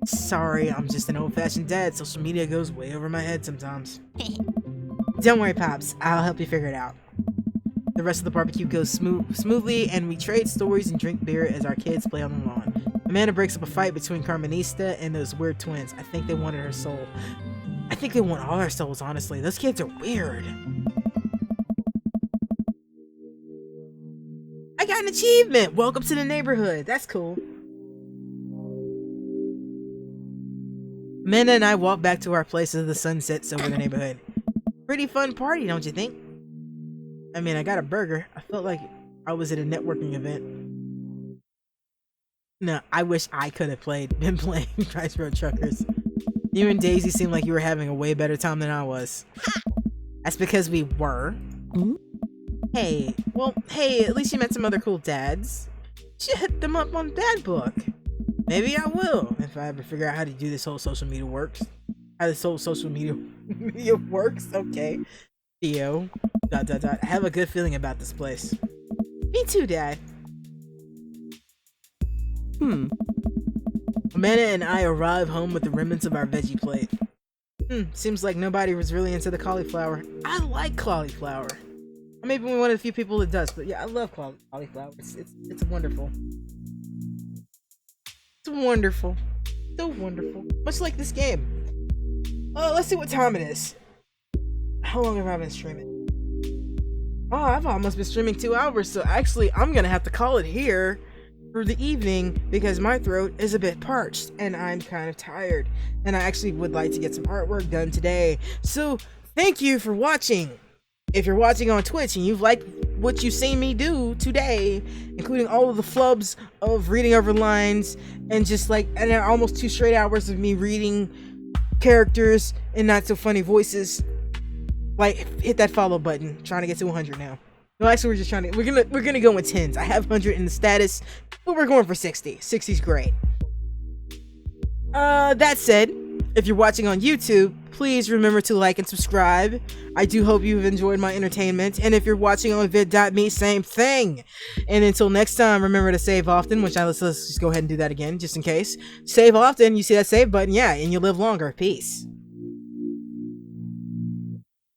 S1: Sorry, I'm just an old-fashioned dad. Social media goes way over my head sometimes. Don't worry, Pops. I'll help you figure it out. The rest of the barbecue goes smoothly, and we trade stories and drink beer as our kids play on the lawn. Amanda breaks up a fight between Carmenista and those weird twins. I think they wanted her soul. I think they want all our souls, honestly. Those kids are weird. I got an achievement! Welcome to the neighborhood. That's cool. Amanda and I walk back to our place as the sun sets over the neighborhood. Pretty fun party, don't you think? I mean, I got a burger. I felt like I was at a networking event. No, I wish I could have been playing Rice Road Truckers. You and Daisy seemed like you were having a way better time than I was. That's because we were. Hey, at least you met some other cool dads. You should hit them up on Dad Book. Maybe I will, if I ever figure out how to do this whole social media works. How this whole social media works, okay. Theo, ... I have a good feeling about this place. Me too, Dad. Amanda and I arrive home with the remnants of our veggie plate. Seems like nobody was really into the cauliflower. I like cauliflower. I may be one of the few people that does, but yeah, I love cauliflower. It's wonderful. It's wonderful. So wonderful. Much like this game. Let's see what time it is. How long have I been streaming? Oh, I've almost been streaming 2 hours, so actually I'm gonna have to call it here for the evening because my throat is a bit parched and I'm kind of tired. And I actually would like to get some artwork done today. So thank you for watching. If you're watching on Twitch and you've liked what you've seen me do today, including all of the flubs of reading over lines and just like and almost 2 straight hours of me reading characters and not so funny voices, like hit that follow button. Trying to get to 100 now. No, actually, we're just trying to. We're gonna go with 10s. I have 100 in the status, but we're going for 60. 60's great. That said, if you're watching on YouTube, please remember to like and subscribe. I do hope you've enjoyed my entertainment. And if you're watching on vid.me, same thing. And until next time, remember to save often. Let's just go ahead and do that again, just in case. Save often. You see that save button, yeah, and you live longer. Peace.